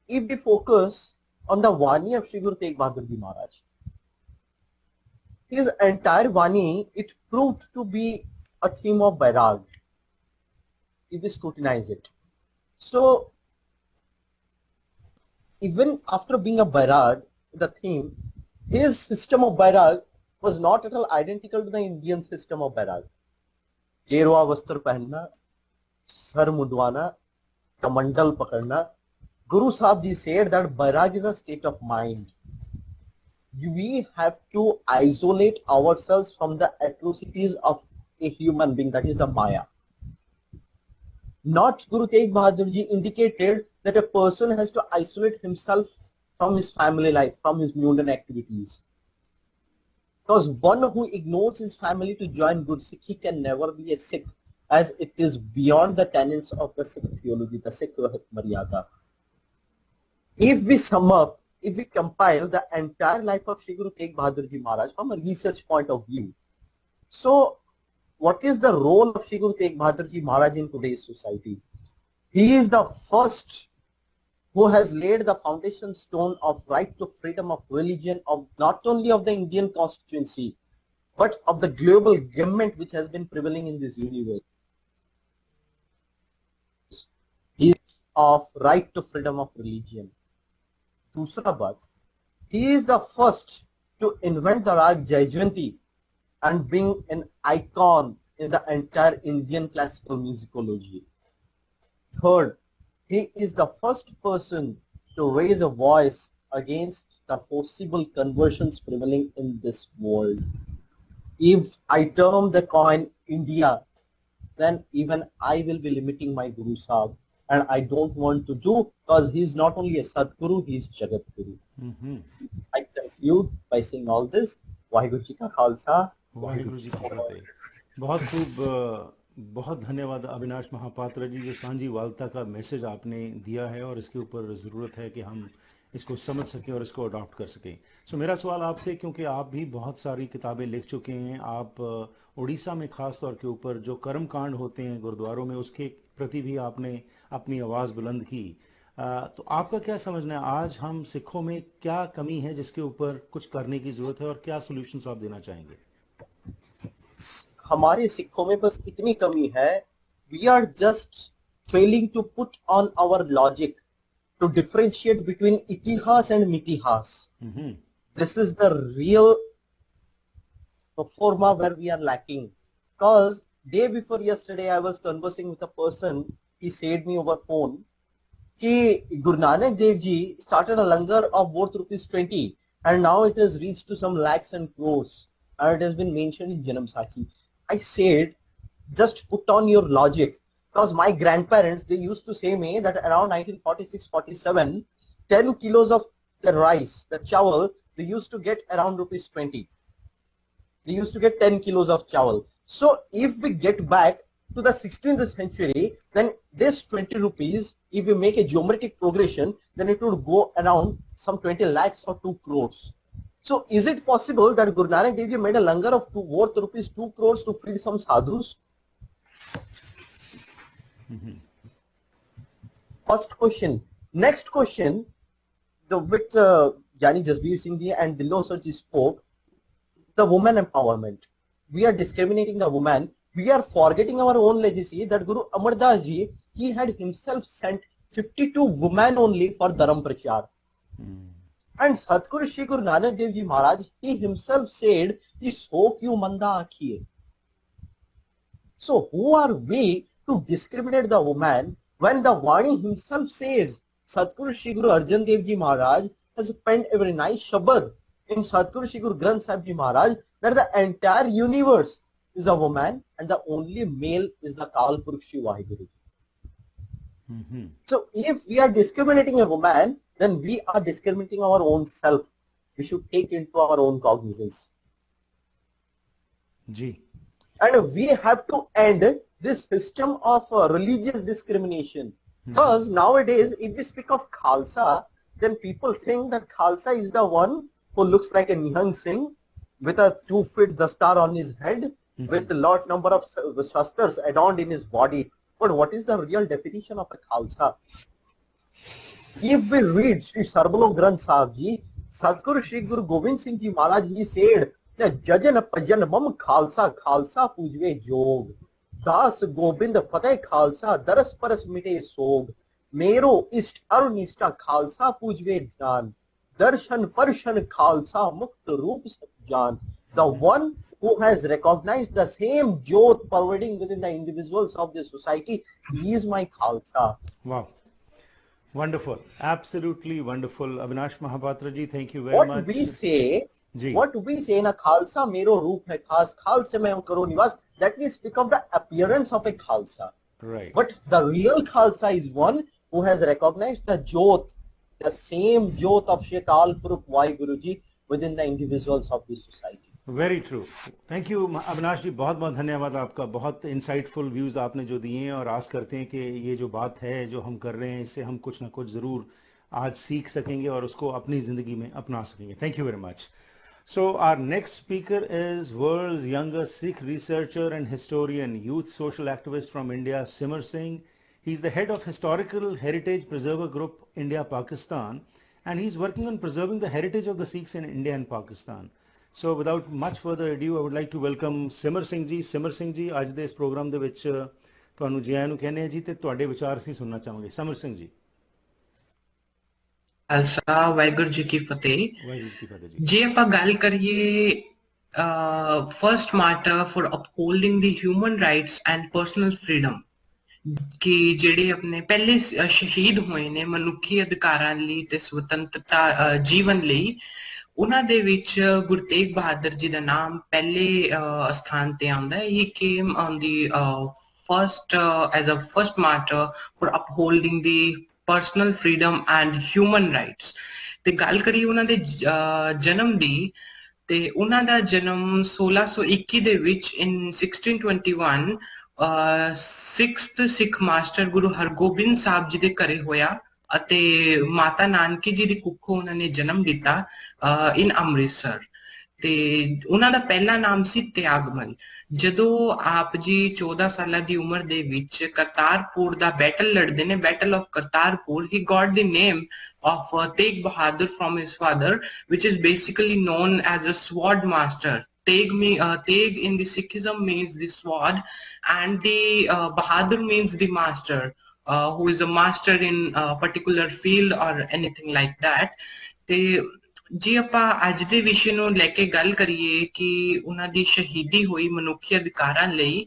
if we focus on the Vani of Shri Guru Tegh Bahadur Ji Maharaj, his entire Vani, it proved to be a theme of Bairag, if we scrutinize it. So, even after being a Bairag, the theme, his system of Bairag was not at all identical to the Indian system of Bairag. Gerwa vastar pehna, sar mudwana, kamandal pakarna. Guru Sahib Ji said that Bairag is a state of mind. we have to isolate ourselves from the atrocities of a human being, that is the Maya. Not Guru Tegh Bahadur Ji indicated that a person has to isolate himself from his family life, from his mundane activities. Because one who ignores his family to join Gursikh, he can never be a Sikh, as it is beyond the tenets of the Sikh theology, the Sikh Maryada. If we sum up, if we compile the entire life of Shri Guru Tegh Bahadur Ji Maharaj from a research point of view, so what is the role of Shri Guru Tegh Bahadur Ji Maharaj in today's society? He is the first who has laid the foundation stone of right to freedom of religion, of not only of the Indian constituency, but of the global government which has been prevailing in this universe. He is of right to freedom of religion. Dusra baat, he is the first to invent the rag Jaijawanti and being an icon in the entire Indian classical musicology. Third, he is the first person to raise a voice against the possible conversions prevailing in this world. If I term the coin India, then even I will be limiting my Guru Sahib, and I don't want to do, because he is not only a Sadguru, he is Jagat Guru. I conclude by saying all this. Vaheguru Ji Ka Khalsa, Waheguru ji की फतेह। बहुत खूब, बहुत धन्यवाद अविनाश महापात्र जी, जो सांझी वालता का message आपने दिया है और इसके ऊपर ज़रूरत है कि हम इसको समझ सकें और इसको अडॉप्ट कर सकें। सो मेरा सवाल आपसे, क्योंकि आप भी बहुत सारी किताबें लिख चुके हैं, आप उड़ीसा में ख़ास तौर के ऊपर जो कर्म कांड होते हैं गुरुद्वारों में, उसके प्रति भी आपने अपनी आवाज़ बुलंद की, तो आपका क्या समझना है, आज हम सिखों में क्या कमी है जिसके ऊपर कुछ करने की ज़रूरत है और क्या सोल्यूशंस आप देना चाहेंगे? हमारे सिखों में बस इतनी कमी है, we are just failing to put on our logic to differentiate between itihas and mitihas. This is the real forma where we are lacking. Because day before yesterday I was conversing with a person, he said me over phone कि Guru Nanak Dev Ji started a langar of worth ₹20 and now it has reached to some lakhs and crores and it has been mentioned in Janam Sakhi. I said, just put on your logic, because my grandparents, they used to say me that around 1946-47, 10 kilos of the rice, the chawal, they used to get around ₹20. They used to get 10 kilos of chawal. So if we get back to the 16th century, then this 20 rupees, if we make a geometric progression, then it would go around some 20 lakhs or 2 crores. So is it possible that Guru Nanak Dev Ji made a langar of worth ₹2 crores to feed some sadhus? First question. Next question, which Jani Jasbir Singh Ji and Dillo Sir Ji spoke, the woman empowerment. We are discriminating the woman. We are forgetting our own legacy that Guru Amar Das Ji, he had himself sent 52 women only for Dharam Prachar. And Satguru Shri Guru Nanak Dev Ji Maharaj, he himself said, "Ki so kyun manda aakhiye." So who are we to discriminate the woman when the Vani himself says, Satguru Shri Guru Arjan Dev Ji Maharaj has penned a very nice shabad in Satguru Shri Guru Granth Sahib Ji Maharaj that the entire universe is a woman and the only male is the Kal Purukh Shri Vaheguru Ji. So if we are discriminating a woman, then we are discriminating our own self. We should take into our own cognizance. Ji. And we have to end this system of religious discrimination. Because nowadays, if we speak of Khalsa, then people think that Khalsa is the one who looks like a Nihang Singh with a 2-foot dastar on his head, with a lot number of shastras adorned in his body. But what is the real definition of a Khalsa? If we read Sri Sarbalok Granth Sahib Ji, Sadguru Shri Guru Gobind Singh Ji Maharaj, he said that Jajan Pajan Mam Khalsa Khalsa Pujve Jog Das Gobind Fateh Khalsa Daras Paras Mite Sog Mero Ist Arunista Khalsa Pujve Dhyan Darshan Parshan Khalsa Mukt Roop Satjan. The one who has recognized the same Jyot pervading within the individuals of the society, he is my Khalsa. वाह, Wonderful, absolutely wonderful. Avinash Mahapatra ji, thank you very much. What we say in a Khalsa, mero roop hai khas, Khalsa mein karo nivas, that means become the appearance of a Khalsa. Right. But the real Khalsa is one who has recognized the Jyot, the same Jyot of Shri Akal Purukh Guruji within the individuals of this society. Very true. Thank you Avinash जी, बहुत बहुत धन्यवाद आपका. बहुत insightful views आपने जो दिए हैं और आस करते हैं कि ये जो बात है जो हम कर रहे हैं इससे हम कुछ ना कुछ जरूर आज सीख सकेंगे और उसको अपनी जिंदगी में अपना सकेंगे. Thank you very much. So our next speaker is world's youngest Sikh researcher and historian, youth social activist from India, Simar Singh. He's the head of Historical Heritage Preserver Group India Pakistan, and he's working on preserving the heritage of the Sikhs in India and Pakistan. So without much further ado, I would like to welcome Simar Singh ji. Simar Singh ji, ਅੱਜ ਦੇ ਇਸ programme ਦੇ ਵਿੱਚ ਤੁਹਾਨੂੰ ਜੀ ਆਇਆਂ ਨੂੰ ਕਹਿੰਦੇ ਆ ਜੀ ਤੇ ਤੁਹਾਡੇ ਵਿਚਾਰ ਅਸੀਂ ਸੁਣਨਾ ਚਾਹਾਂਗੇ. Simar Singh ji. Khalsa Waheguru ji ਕੀ ਫਤਿਹ. ਵਾਹਿਗੁਰੂ ਜੀ ਕੀ ਫਤਿਹ ਜੀ. ਜੇ ਆਪਾਂ ਗੱਲ ਕਰੀਏ first martyr for upholding the human rights and personal freedom ਕਿ ਜਿਹੜੇ ਆਪਣੇ ਪਹਿਲੇ ਸ਼ਹੀਦ ਹੋਏ ਨੇ ਮਨੁੱਖੀ ਅਧਿਕਾਰਾਂ ਲਈ ਤੇ ਸੁਤੰਤਰਤਾ ਜੀਵਨ ਲਈ, ਉਹਨਾਂ ਦੇ ਵਿੱਚ ਗੁਰੂ ਤੇਗ ਬਹਾਦਰ ਜੀ ਦਾ ਨਾਮ ਪਹਿਲੇ ਸਥਾਨ ਤੇ ਆਉਂਦਾ ਹੈ. He came on the first as a first martyr for upholding the personal freedom and human rights. ਤੇ ਗੱਲ ਕਰੀਏ ਉਹਨਾਂ ਦੇ ਜਨਮ ਦੀ, ਤੇ ਉਹਨਾਂ ਦਾ ਜਨਮ 1621 ਦੇ ਵਿੱਚ ਇਨ 1621 6th ਸਿੱਖ ਮਾਸਟਰ ਗੁਰੂ ਹਰਗੋਬਿੰਦ ਸਾਹਿਬ ਜੀ ਦੇ ਘਰੇ ਹੋਇਆ ਅਤੇ ਮਾਤਾ ਨਾਨਕੀ ਜੀ ਦੀ ਕੁੱਖੋਂ ਉਹਨਾਂ ਨੇ ਜਨਮ ਲਿੱਤਾ ਇਨ ਅੰਮ੍ਰਿਤਸਰ. ਤੇ ਉਹਨਾਂ ਦਾ ਪਹਿਲਾ ਨਾਮ ਸੀ ਤਿਆਗਮਲ. ਜਦੋਂ ਆਪ ਜੀ 14 ਸਾਲਾਂ ਦੀ ਉਮਰ ਦੇ ਵਿੱਚ ਕਰਤਾਰਪੁਰ ਦਾ ਬੈਟਲ ਲੜਦੇ ਨੇ, battle of Kartarpur, he got the name of Tegh Bahadur from his father, which is basically known as a sword master. Tegh in the Sikhism means the sword, and the Bahadur means the master, who is a master in a particular field or anything like that. ਤੇ ਜੇ ਆਪਾਂ ਅੱਜ ਦੇ ਵਿਸ਼ੇ ਨੂੰ ਲੈ ਕੇ ਗੱਲ ਕਰੀਏ ਕਿ ਉਹਨਾਂ ਦੀ ਸ਼ਹੀਦੀ ਹੋਈ ਮਨੁੱਖੀ ਅਧਿਕਾਰਾਂ ਲਈ,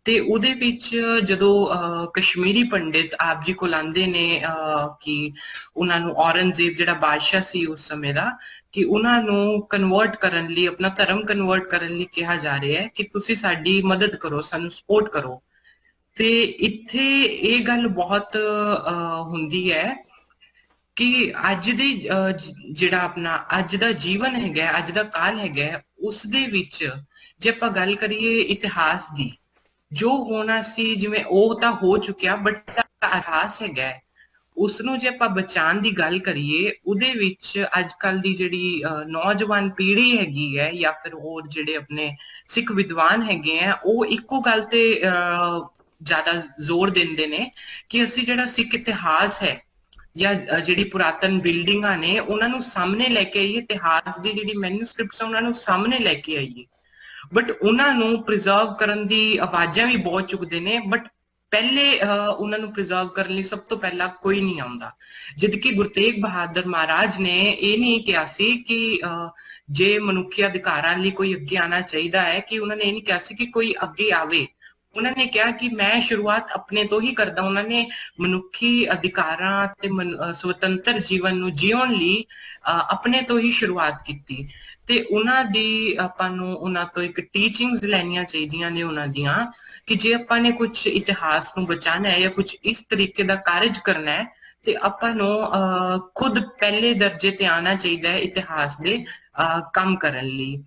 ਤੇ ਉਹਦੇ ਵਿੱਚ ਜਦੋਂ ਕਸ਼ਮੀਰੀ ਪੰਡਿਤ ਆਪ ਜੀ ਕੋਲ ਆਉਂਦੇ ਨੇ ਕਿ ਉਹਨਾਂ ਨੂੰ ਔਰੰਗਜ਼ੇਬ ਜਿਹੜਾ ਬਾਦਸ਼ਾਹ ਸੀ ਉਸ ਸਮੇਂ ਦਾ, ਕਿ ਉਹਨਾਂ ਨੂੰ ਕਨਵਰਟ ਕਰਨ ਲਈ, ਆਪਣਾ ਧਰਮ ਕਨਵਰਟ ਕਰਨ ਲਈ ਕਿਹਾ ਜਾ ਰਿਹਾ ਹੈ ਕਿ ਤੁਸੀਂ ਸਾਡੀ ਮਦਦ ਕਰੋ, ਸਾਨੂੰ ਸਪੋਰਟ ਕਰੋ. ਤੇ ਇੱਥੇ ਇਹ ਗੱਲ ਬਹੁਤ ਹੁੰਦੀ ਹੈ ਕਿ ਅੱਜ ਦੇ ਜਿਹੜਾ ਆਪਣਾ ਅੱਜ ਦਾ ਜੀਵਨ ਹੈਗਾ, ਅੱਜ ਦਾ ਕਾਲ ਹੈਗਾ, ਉਸ ਦੇ ਵਿੱਚ ਜੇ ਆਪਾਂ ਗੱਲ ਕਰੀਏ ਇਤਿਹਾਸ ਦੀ, ਜੋ ਹੋਣਾ ਸੀ ਜਿਵੇਂ ਉਹ ਤਾਂ ਹੋ ਚੁੱਕਿਆ, ਬਟ ਇਤਿਹਾਸ ਹੈਗਾ ਉਸ ਨੂੰ ਜੇ ਆਪਾਂ ਬਚਾਉਣ ਦੀ ਗੱਲ ਕਰੀਏ, ਉਹਦੇ ਵਿੱਚ ਅੱਜ ਕੱਲ ਦੀ ਜਿਹੜੀ ਨੌਜਵਾਨ ਪੀੜ੍ਹੀ ਹੈਗੀ ਹੈ ਜਾਂ ਫਿਰ ਹੋਰ ਜਿਹੜੇ ਆਪਣੇ ਸਿੱਖ ਵਿਦਵਾਨ ਹੈਗੇ ਆ, ਉਹ ਇੱਕੋ ਗੱਲ ਤੇ ਜ਼ਿਆਦਾ ਜ਼ੋਰ ਦਿੰਦੇ ਨੇ ਕਿ ਅਸੀਂ ਜਿਹੜਾ ਸਿੱਖ ਇਤਿਹਾਸ ਹੈ ਜਾਂ ਜਿਹੜੀ ਪੁਰਾਤਨ ਬਿਲਡਿੰਗਾਂ ਨੇ ਉਹਨਾਂ ਨੂੰ ਸਾਹਮਣੇ ਲੈ ਕੇ ਆਈਏ, ਇਤਿਹਾਸ ਦੀ ਜਿਹੜੀ ਮੈਨੂਸਕ੍ਰਿਪਟਸ ਉਹਨਾਂ ਨੂੰ ਸਾਹਮਣੇ ਲੈ ਕੇ ਆਈਏ. ਬਟ ਉਹਨਾਂ ਨੂੰ ਪ੍ਰੀਜ਼ਰਵ ਕਰਨ ਦੀ ਆਵਾਜ਼ਾਂ ਵੀ ਬਹੁਤ ਚੁੱਕਦੇ ਨੇ, ਬਟ ਪਹਿਲੇ ਉਹਨਾਂ ਨੂੰ ਪ੍ਰੀਜ਼ਰਵ ਕਰਨ ਲਈ ਸਭ ਤੋਂ ਪਹਿਲਾਂ ਕੋਈ ਨਹੀਂ ਆਉਂਦਾ. ਜਦ ਕਿ ਗੁਰੂ ਤੇਗ ਬਹਾਦਰ ਮਹਾਰਾਜ ਨੇ ਇਹ ਨਹੀਂ ਕਿਹਾ ਸੀ ਕਿ ਜੇ ਮਨੁੱਖੀ ਅਧਿਕਾਰਾਂ ਲਈ ਕੋਈ ਅੱਗੇ ਆਉਣਾ ਚਾਹੀਦਾ ਹੈ, ਕਿ ਉਹਨਾਂ ਨੇ ਇਹ ਨਹੀਂ ਕਿਹਾ ਸੀ ਕਿ ਕੋਈ ਅੱਗੇ ਆਵੇ. ਉਹਨਾਂ ਨੇ ਕਿਹਾ ਕਿ ਮੈਂ ਸ਼ੁਰੂਆਤ ਆਪਣੇ ਤੋਂ ਹੀ ਕਰਦਾ. ਉਹਨਾਂ ਨੇ ਮਨੁੱਖੀ ਅਧਿਕਾਰਾਂ ਤੇ ਸੁਤੰਤਰ ਜੀਵਨ ਨੂੰ ਜਿਉਣ ਲਈ ਆਪਣੇ ਤੋਂ ਹੀ ਸ਼ੁਰੂਆਤ ਕੀਤੀ. ਤੇ ਉਹਨਾਂ ਦੀ ਆਪਾਂ ਨੂੰ ਉਹਨਾਂ ਤੋਂ ਇੱਕ ਟੀਚਿੰਗਸ ਲੈਣੀਆਂ ਚਾਹੀਦੀਆਂ ਨੇ ਉਹਨਾਂ ਦੀਆਂ, ਕਿ ਜੇ ਆਪਾਂ ਨੇ ਕੁਝ ਇਤਿਹਾਸ ਨੂੰ ਬਚਾਉਣਾ ਹੈ ਜਾਂ ਕੁਝ ਇਸ ਤਰੀਕੇ ਦਾ ਕਾਰਜ ਕਰਨਾ ਹੈ, ਤੇ ਆਪਾਂ ਨੂੰ ਖੁਦ ਪਹਿਲੇ ਦਰਜੇ ਤੇ ਆਉਣਾ ਚਾਹੀਦਾ ਹੈ ਇਤਿਹਾਸ ਦੇ ਕੰਮ ਕਰਨ ਲਈ.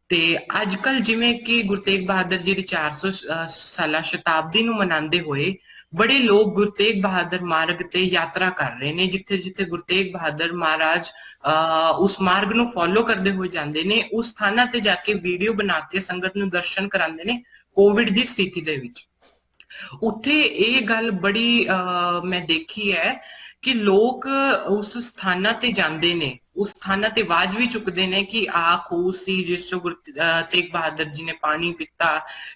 ਤੇ ਅੱਜ ਕੱਲ ਜਿਵੇਂ ਕਿ ਗੁਰੂ ਤੇਗ ਬਹਾਦਰ ਜੀ ਦੀ 400 ਸਾਲਾ ਸ਼ਤਾਬਦੀ ਨੂੰ ਮਨਾਉਂਦੇ ਹੋਏ ਬੜੇ ਲੋਕ ਗੁਰੂ ਤੇਗ ਬਹਾਦਰ ਮਾਰਗ ਤੇ ਯਾਤਰਾ ਕਰ ਰਹੇ ਨੇ, ਜਿੱਥੇ ਜਿੱਥੇ ਗੁਰੂ ਤੇਗ ਬਹਾਦਰ ਮਹਾਰਾਜ ਉਸ ਮਾਰਗ ਨੂੰ ਫੋਲੋ ਕਰਦੇ ਹੋਏ ਜਾਂਦੇ ਨੇ, ਉਸ ਸਥਾਨਾਂ ਤੇ ਜਾ ਕੇ ਵੀਡੀਓ ਬਣਾ ਕੇ ਸੰਗਤ ਨੂੰ ਦਰਸ਼ਨ ਕਰਾਉਂਦੇ ਨੇ ਕੋਵਿਡ ਦੀ ਸਥਿਤੀ ਦੇ ਵਿੱਚ. ਉੱਥੇ ਇਹ ਗੱਲ ਬੜੀ ਮੈਂ ਦੇਖੀ ਹੈ ਕਿ ਲੋਕ ਉਸ ਸਥਾਨਾਂ ਤੇ ਜਾਂਦੇ ਨੇ, ਉਸ ਸਥਾਨਾਂ ਤੇ ਆਵਾਜ਼ ਵੀ ਚੁੱਕਦੇ ਨੇ ਕਿ ਆਹ ਖੂਹ ਸੀ ਜਿਸ ਚੋਂ ਗੁਰੂ ਤੇਗ ਬਹਾਦਰ ਜੀ ਨੇ ਪਾਣੀ ਪੀਤਾ.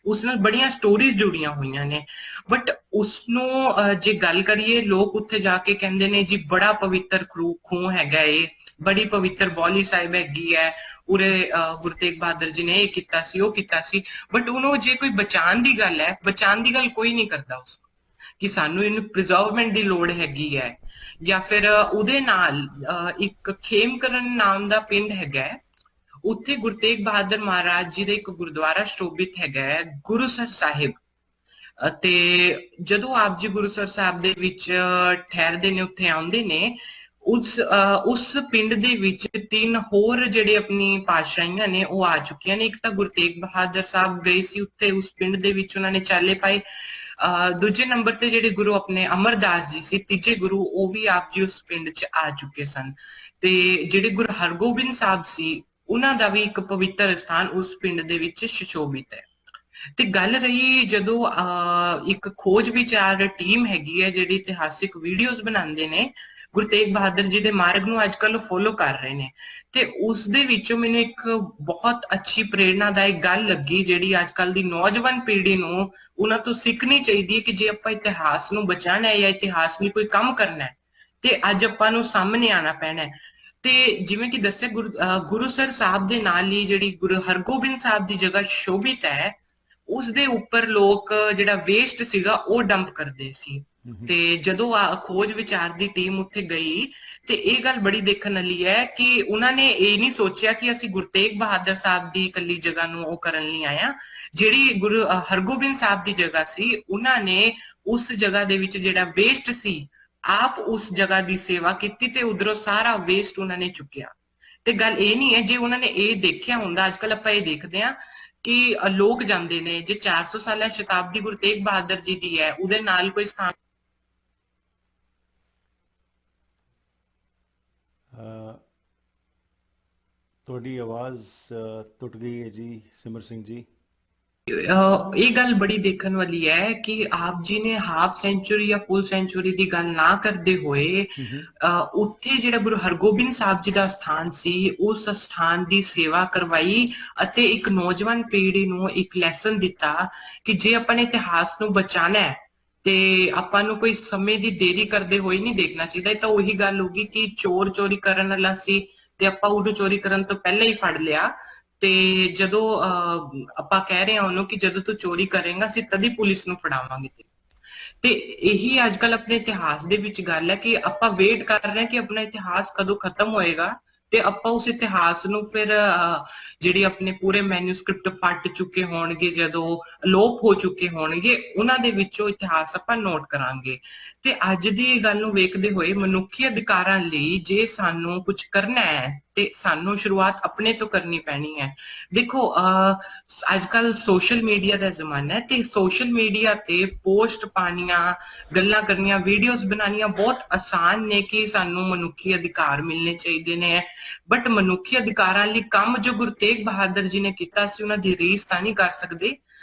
ਉਸ ਨਾਲ ਬੜੀਆਂ ਸਟੋਰੀਜ਼ ਜੁੜੀਆਂ ਹੋਈਆਂ ਨੇ. ਬਟ ਉਸਨੂੰ ਜੇ ਗੱਲ ਕਰੀਏ, ਲੋਕ ਉੱਥੇ ਜਾ ਕੇ ਕਹਿੰਦੇ ਨੇ ਜੀ ਬੜਾ ਪਵਿੱਤਰ ਖੂਹ ਹੈਗਾ ਇਹ, ਬੜੀ ਪਵਿੱਤਰ ਬੌਲੀ ਸਾਹਿਬ ਹੈਗੀ ਹੈ, ਉਰੇ ਗੁਰੂ ਤੇਗ ਬਹਾਦਰ ਜੀ ਨੇ ਇਹ ਕੀਤਾ ਸੀ, ਉਹ ਕੀਤਾ ਸੀ. ਬਟ ਉਹਨੂੰ ਜੇ ਕੋਈ ਬਚਾਉਣ ਦੀ ਗੱਲ ਹੈ, ਬਚਾਉਣ ਦੀ ਗੱਲ ਕੋਈ ਨਹੀਂ ਕਰਦਾ ਉਸ. ਕਿ ਸਾਨੂੰ ਇਹਨੂੰ ਪ੍ਰੀਜ਼ਰਵਮੈਂਟ ਦੀ ਲੋੜ ਹੈਗੀ ਹੈ। ਜਾਂ ਫਿਰ ਉਹਦੇ ਨਾਲ ਇੱਕ ਖੇਮਕਰਨ ਨਾਮ ਦਾ ਪਿੰਡ ਹੈਗਾ, ਉੱਥੇ ਗੁਰੂ ਤੇਗ ਬਹਾਦਰ ਮਹਾਰਾਜ ਜੀ ਦਾ ਇੱਕ ਗੁਰਦੁਆਰਾ ਸ਼ੋਭਿਤ ਹੈਗਾ ਗੁਰੂਸਰ ਸਾਹਿਬ। ਤੇ ਜਦੋਂ ਆਪ ਜੀ ਗੁਰੂਸਰ ਸਾਹਿਬ ਦੇ ਵਿੱਚ ਠਹਿਰਦੇ ਨੇ, ਉੱਥੇ ਆਉਂਦੇ ਨੇ, ਉਸ ਪਿੰਡ ਦੇ ਵਿੱਚ 3 ਹੋਰ ਜਿਹੜੇ ਆਪਣੀ ਪਾਤਸ਼ਾਹੀਆਂ ਨੇ ਉਹ ਆ ਚੁੱਕੀਆਂ ਨੇ। ਇੱਕ ਤਾਂ ਗੁਰੂ ਤੇਗ ਬਹਾਦਰ ਸਾਹਿਬ ਗਏ ਸੀ ਉੱਥੇ, ਉਸ ਪਿੰਡ ਦੇ ਵਿੱਚ ਉਹਨਾਂ ਨੇ ਚਾਲੇ ਪਾਏ। ਦੂਜੇ ਨੰਬਰ ਤੇ ਜਿਹੜੇ ਗੁਰੂ ਆਪਣੇ ਅਮਰਦਾਸ ਜੀ ਸੀ, ਤੀਜੇ ਗੁਰੂ, ਉਹ ਵੀ ਆਪ ਜੀ ਉਸ ਪਿੰਡ 'ਚ ਆ ਚੁੱਕੇ ਸਨ। ਤੇ ਜਿਹੜੇ ਗੁਰੂ ਹਰਗੋਬਿੰਦ ਸਾਹਿਬ ਸੀ, ਉਹਨਾਂ ਦਾ ਵੀ ਇੱਕ ਪਵਿੱਤਰ ਸਥਾਨ ਉਸ ਪਿੰਡ ਦੇ ਵਿੱਚ ਸੁਸ਼ੋਭਿਤ ਹੈ। ਤੇ ਗੱਲ ਰਹੀ ਜਦੋਂ ਇੱਕ ਖੋਜ ਵਿਚਾਰ ਟੀਮ ਹੈਗੀ ਹੈ ਜਿਹੜੀ ਇਤਿਹਾਸਿਕ ਵੀਡੀਓਜ਼ ਬਣਾਉਂਦੇ ਨੇ, ਗੁਰੂ ਤੇਗ ਬਹਾਦਰ ਜੀ ਦੇ ਮਾਰਗ ਨੂੰ ਅੱਜ ਕੱਲ੍ਹ ਫੋਲੋ ਕਰ ਰਹੇ ਨੇ, ਤੇ ਉਸ ਦੇ ਵਿੱਚੋਂ ਮੈਨੂੰ ਇੱਕ ਬਹੁਤ ਅੱਛੀ ਪ੍ਰੇਰਨਾਦਾਇਕ ਗੱਲ ਲੱਗੀ ਜਿਹੜੀ ਅੱਜ ਕੱਲ੍ਹ ਦੀ ਨੌਜਵਾਨ ਪੀੜ੍ਹੀ ਨੂੰ ਉਹਨਾਂ ਤੋਂ ਸਿੱਖਣੀ ਚਾਹੀਦੀ ਹੈ ਕਿ ਜੇ ਆਪਾਂ ਇਤਿਹਾਸ ਨੂੰ ਬਚਾਉਣਾ ਹੈ ਜਾਂ ਇਤਿਹਾਸ ਲਈ ਕੋਈ ਕੰਮ ਕਰਨਾ ਹੈ ਤੇ ਅੱਜ ਆਪਾਂ ਨੂੰ ਸਾਹਮਣੇ ਆਉਣਾ ਪੈਣਾ ਹੈ। ਤੇ ਜਿਵੇਂ ਕਿ ਦੱਸਿਆ, ਗੁਰੂਸਰ ਸਾਹਿਬ ਦੇ ਨਾਲ ਹੀ ਜਿਹੜੀ ਗੁਰੂ ਹਰਗੋਬਿੰਦ ਸਾਹਿਬ ਦੀ ਜਗ੍ਹਾ ਸ਼ੋਭਿਤ ਹੈ, ਉਸ ਦੇ ਉੱਪਰ ਲੋਕ ਜਿਹੜਾ ਵੇਸਟ ਸੀਗਾ ਉਹ ਡੰਪ ਕਰਦੇ ਸੀ। ਤੇ ਜਦੋਂ ਖੋਜ ਵਿਚਾਰ ਦੀ ਟੀਮ ਉੱਥੇ ਗਈ ਤੇ ਇਹ ਗੱਲ ਬੜੀ ਦੇਖਣ ਵਾਲੀ ਹੈ ਕਿ ਉਹਨਾਂ ਨੇ ਇਹ ਨਹੀਂ ਸੋਚਿਆ ਕਿ ਅਸੀਂ ਗੁਰੂ ਤੇਗ ਬਹਾਦਰ ਸਾਹਿਬ ਦੀ ਇਕੱਲੀ ਜਗ੍ਹਾ ਨੂੰ ਉਹ ਕਰਨ ਲਈ ਆਇਆ। ਜਿਹੜੀ ਗੁਰੂ ਹਰਗੋਬਿੰਦ ਸਾਹਿਬ ਦੀ ਜਗ੍ਹਾ ਸੀ, ਉਹਨਾਂ ਨੇ ਉਸ ਜਗ੍ਹਾ ਦੇ ਵਿੱਚ ਜਿਹੜਾ ਵੇਸਟ ਸੀ, ਆਪ ਉਸ ਜਗ੍ਹਾ ਦੀ ਸੇਵਾ ਕੀਤੀ ਤੇ ਉਧਰੋਂ ਸਾਰਾ ਵੇਸਟ ਉਹਨਾਂ ਨੇ ਚੁੱਕਿਆ। ਤੇ ਗੱਲ ਇਹ ਨਹੀਂ ਹੈ, ਜੇ ਉਹਨਾਂ ਨੇ ਇਹ ਦੇਖਿਆ ਹੁੰਦਾ, ਅੱਜ ਕੱਲ੍ਹ ਆਪਾਂ ਇਹ ਦੇਖਦੇ ਹਾਂ ਕਿ ਲੋਕ ਜਾਂਦੇ ਨੇ, ਜੇ 400 ਸਾਲਾ ਸ਼ਤਾਬਦੀ ਗੁਰੂ ਤੇਗ ਬਹਾਦਰ ਜੀ ਦੀ ਹੈ, ਉਹਦੇ ਨਾਲ ਕੋਈ ਸਥਾਨ ਤੁਹਾਡੀ ਆਵਾਜ਼ ਟੁੱਟ ਗਈ ਹੈ ਜੀ ਸਿਮਰ ਸਿੰਘ ਜੀ। ਇਹ ਗੱਲ ਬੜੀ ਦੇਖਣ ਵਾਲੀ ਹੈ ਕਿ ਆਪ ਜੀ ਨੇ ਹਾਫ ਸੈਂਚੁਰੀ ਜਾਂ ਫੁੱਲ ਸੈਂਚੁਰੀ ਦੀ ਗੱਲ ਨਾ ਕਰਦੇ ਹੋਏ ਉੱਥੇ ਜਿਹੜਾ ਗੁਰੂ ਹਰਗੋਬਿੰਦ ਸਾਹਿਬ ਜੀ ਦਾ ਸਥਾਨ ਸੀ, ਉਸ ਸਥਾਨ ਦੀ ਸੇਵਾ ਕਰਵਾਈ ਅਤੇ ਇੱਕ ਨੌਜਵਾਨ ਪੀੜ੍ਹੀ ਨੂੰ ਇੱਕ ਲੈਸਨ ਦਿੱਤਾ ਕਿ ਜੇ ਆਪਾਂ ਨੇ ਇਤਿਹਾਸ ਨੂੰ ਬਚਾਉਣਾ ਹੈ ਤੇ ਆਪਾਂ ਨੂੰ ਕੋਈ ਸਮੇਂ ਦੀ ਦੇਰੀ ਕਰਦੇ ਹੋਏ ਨਹੀਂ ਦੇਖਣਾ ਚਾਹੀਦਾ। ਇਹ ਤਾਂ ਉਹੀ ਗੱਲ ਹੋਗੀ ਕਿ ਚੋਰ ਚੋਰੀ ਕਰਨ ਵਾਲਾ ਸੀ ਤੇ ਆਪਾਂ ਉਹਨੂੰ ਚੋਰੀ ਕਰਨ ਤੋਂ ਪਹਿਲਾਂ ਹੀ ਫੜ ਲਿਆ, ਤੇ ਜਦੋਂ ਆਪਾਂ ਕਹਿ ਰਹੇ ਹਾਂ ਉਹਨੂੰ ਕਿ ਜਦੋਂ ਤੂੰ ਚੋਰੀ ਕਰੇਗਾ ਅਸੀਂ ਤਦੀ ਪੁਲਿਸ ਨੂੰ ਫੜਾਵਾਂਗੇ। ਤੇ ਇਹੀ ਅੱਜ ਕੱਲ੍ਹ ਆਪਣੇ ਇਤਿਹਾਸ ਦੇ ਵਿੱਚ ਗੱਲ ਹੈ ਕਿ ਆਪਾਂ ਵੇਟ ਕਰ ਰਹੇ ਹਾਂ ਕਿ ਆਪਣਾ ਇਤਿਹਾਸ ਕਦੋਂ ਖਤਮ ਹੋਏਗਾ ਤੇ ਆਪਾਂ ਉਸ ਇਤਿਹਾਸ ਨੂੰ ਫਿਰ ਜਿਹੜੀ ਆਪਣੇ ਪੂਰੇ ਮੈਨੂਸਕ੍ਰਿਪਟ ਫਟ ਚੁੱਕੇ ਹੋਣਗੇ, ਜਦੋਂ ਅਲੋਪ ਹੋ ਚੁੱਕੇ ਹੋਣਗੇ, ਉਹਨਾਂ ਦੇ ਵਿੱਚੋਂ ਇਤਿਹਾਸ ਆਪਾਂ ਨੋਟ ਕਰਾਂਗੇ। ਤੇ ਅੱਜ ਦੀ ਗੱਲ ਨੂੰ ਵੇਖਦੇ ਹੋਏ ਮਨੁੱਖੀ ਅਧਿਕਾਰਾਂ ਲਈ ਜੇ ਸਾਨੂੰ ਕੁਝ ਕਰਨਾ ਹੈ ਤੇ ਸਾਨੂੰ ਸ਼ੁਰੂਆਤ ਆਪਣੇ ਤੋਂ ਕਰਨੀ ਪੈਣੀ ਹੈ। ਦੇਖੋ, ਅੱਜ ਕੱਲ੍ਹ ਸੋਸ਼ਲ ਮੀਡੀਆ ਦਾ ਜ਼ਮਾਨਾ ਹੈ ਤੇ ਸੋਸ਼ਲ ਮੀਡੀਆ ਤੇ ਪੋਸਟ ਪਾਉਣੀਆਂ, ਗੱਲਾਂ ਕਰਨੀਆਂ, ਵੀਡੀਓਜ਼ ਬਣਾਉਣੀਆਂ ਬਹੁਤ ਆਸਾਨ ਨੇ ਕਿ ਸਾਨੂੰ ਮਨੁੱਖੀ ਅਧਿਕਾਰ ਮਿਲਣੇ ਚਾਹੀਦੇ ਨੇ, ਬਟ ਮਨੁੱਖੀ ਅਧਿਕਾਰਾਂ ਲਈ ਕੰਮ ਜੋ ਗੁਰੂ ਤੇਗ ਬਹਾਦਰ ਜੀ ਨੇ ਕੀਤਾ ਸੀ ਉਹਨਾਂ ਦੀ ਰੀਸ ਤਾਂ ਨਹੀਂ ਕਰ ਸਕਦੇ,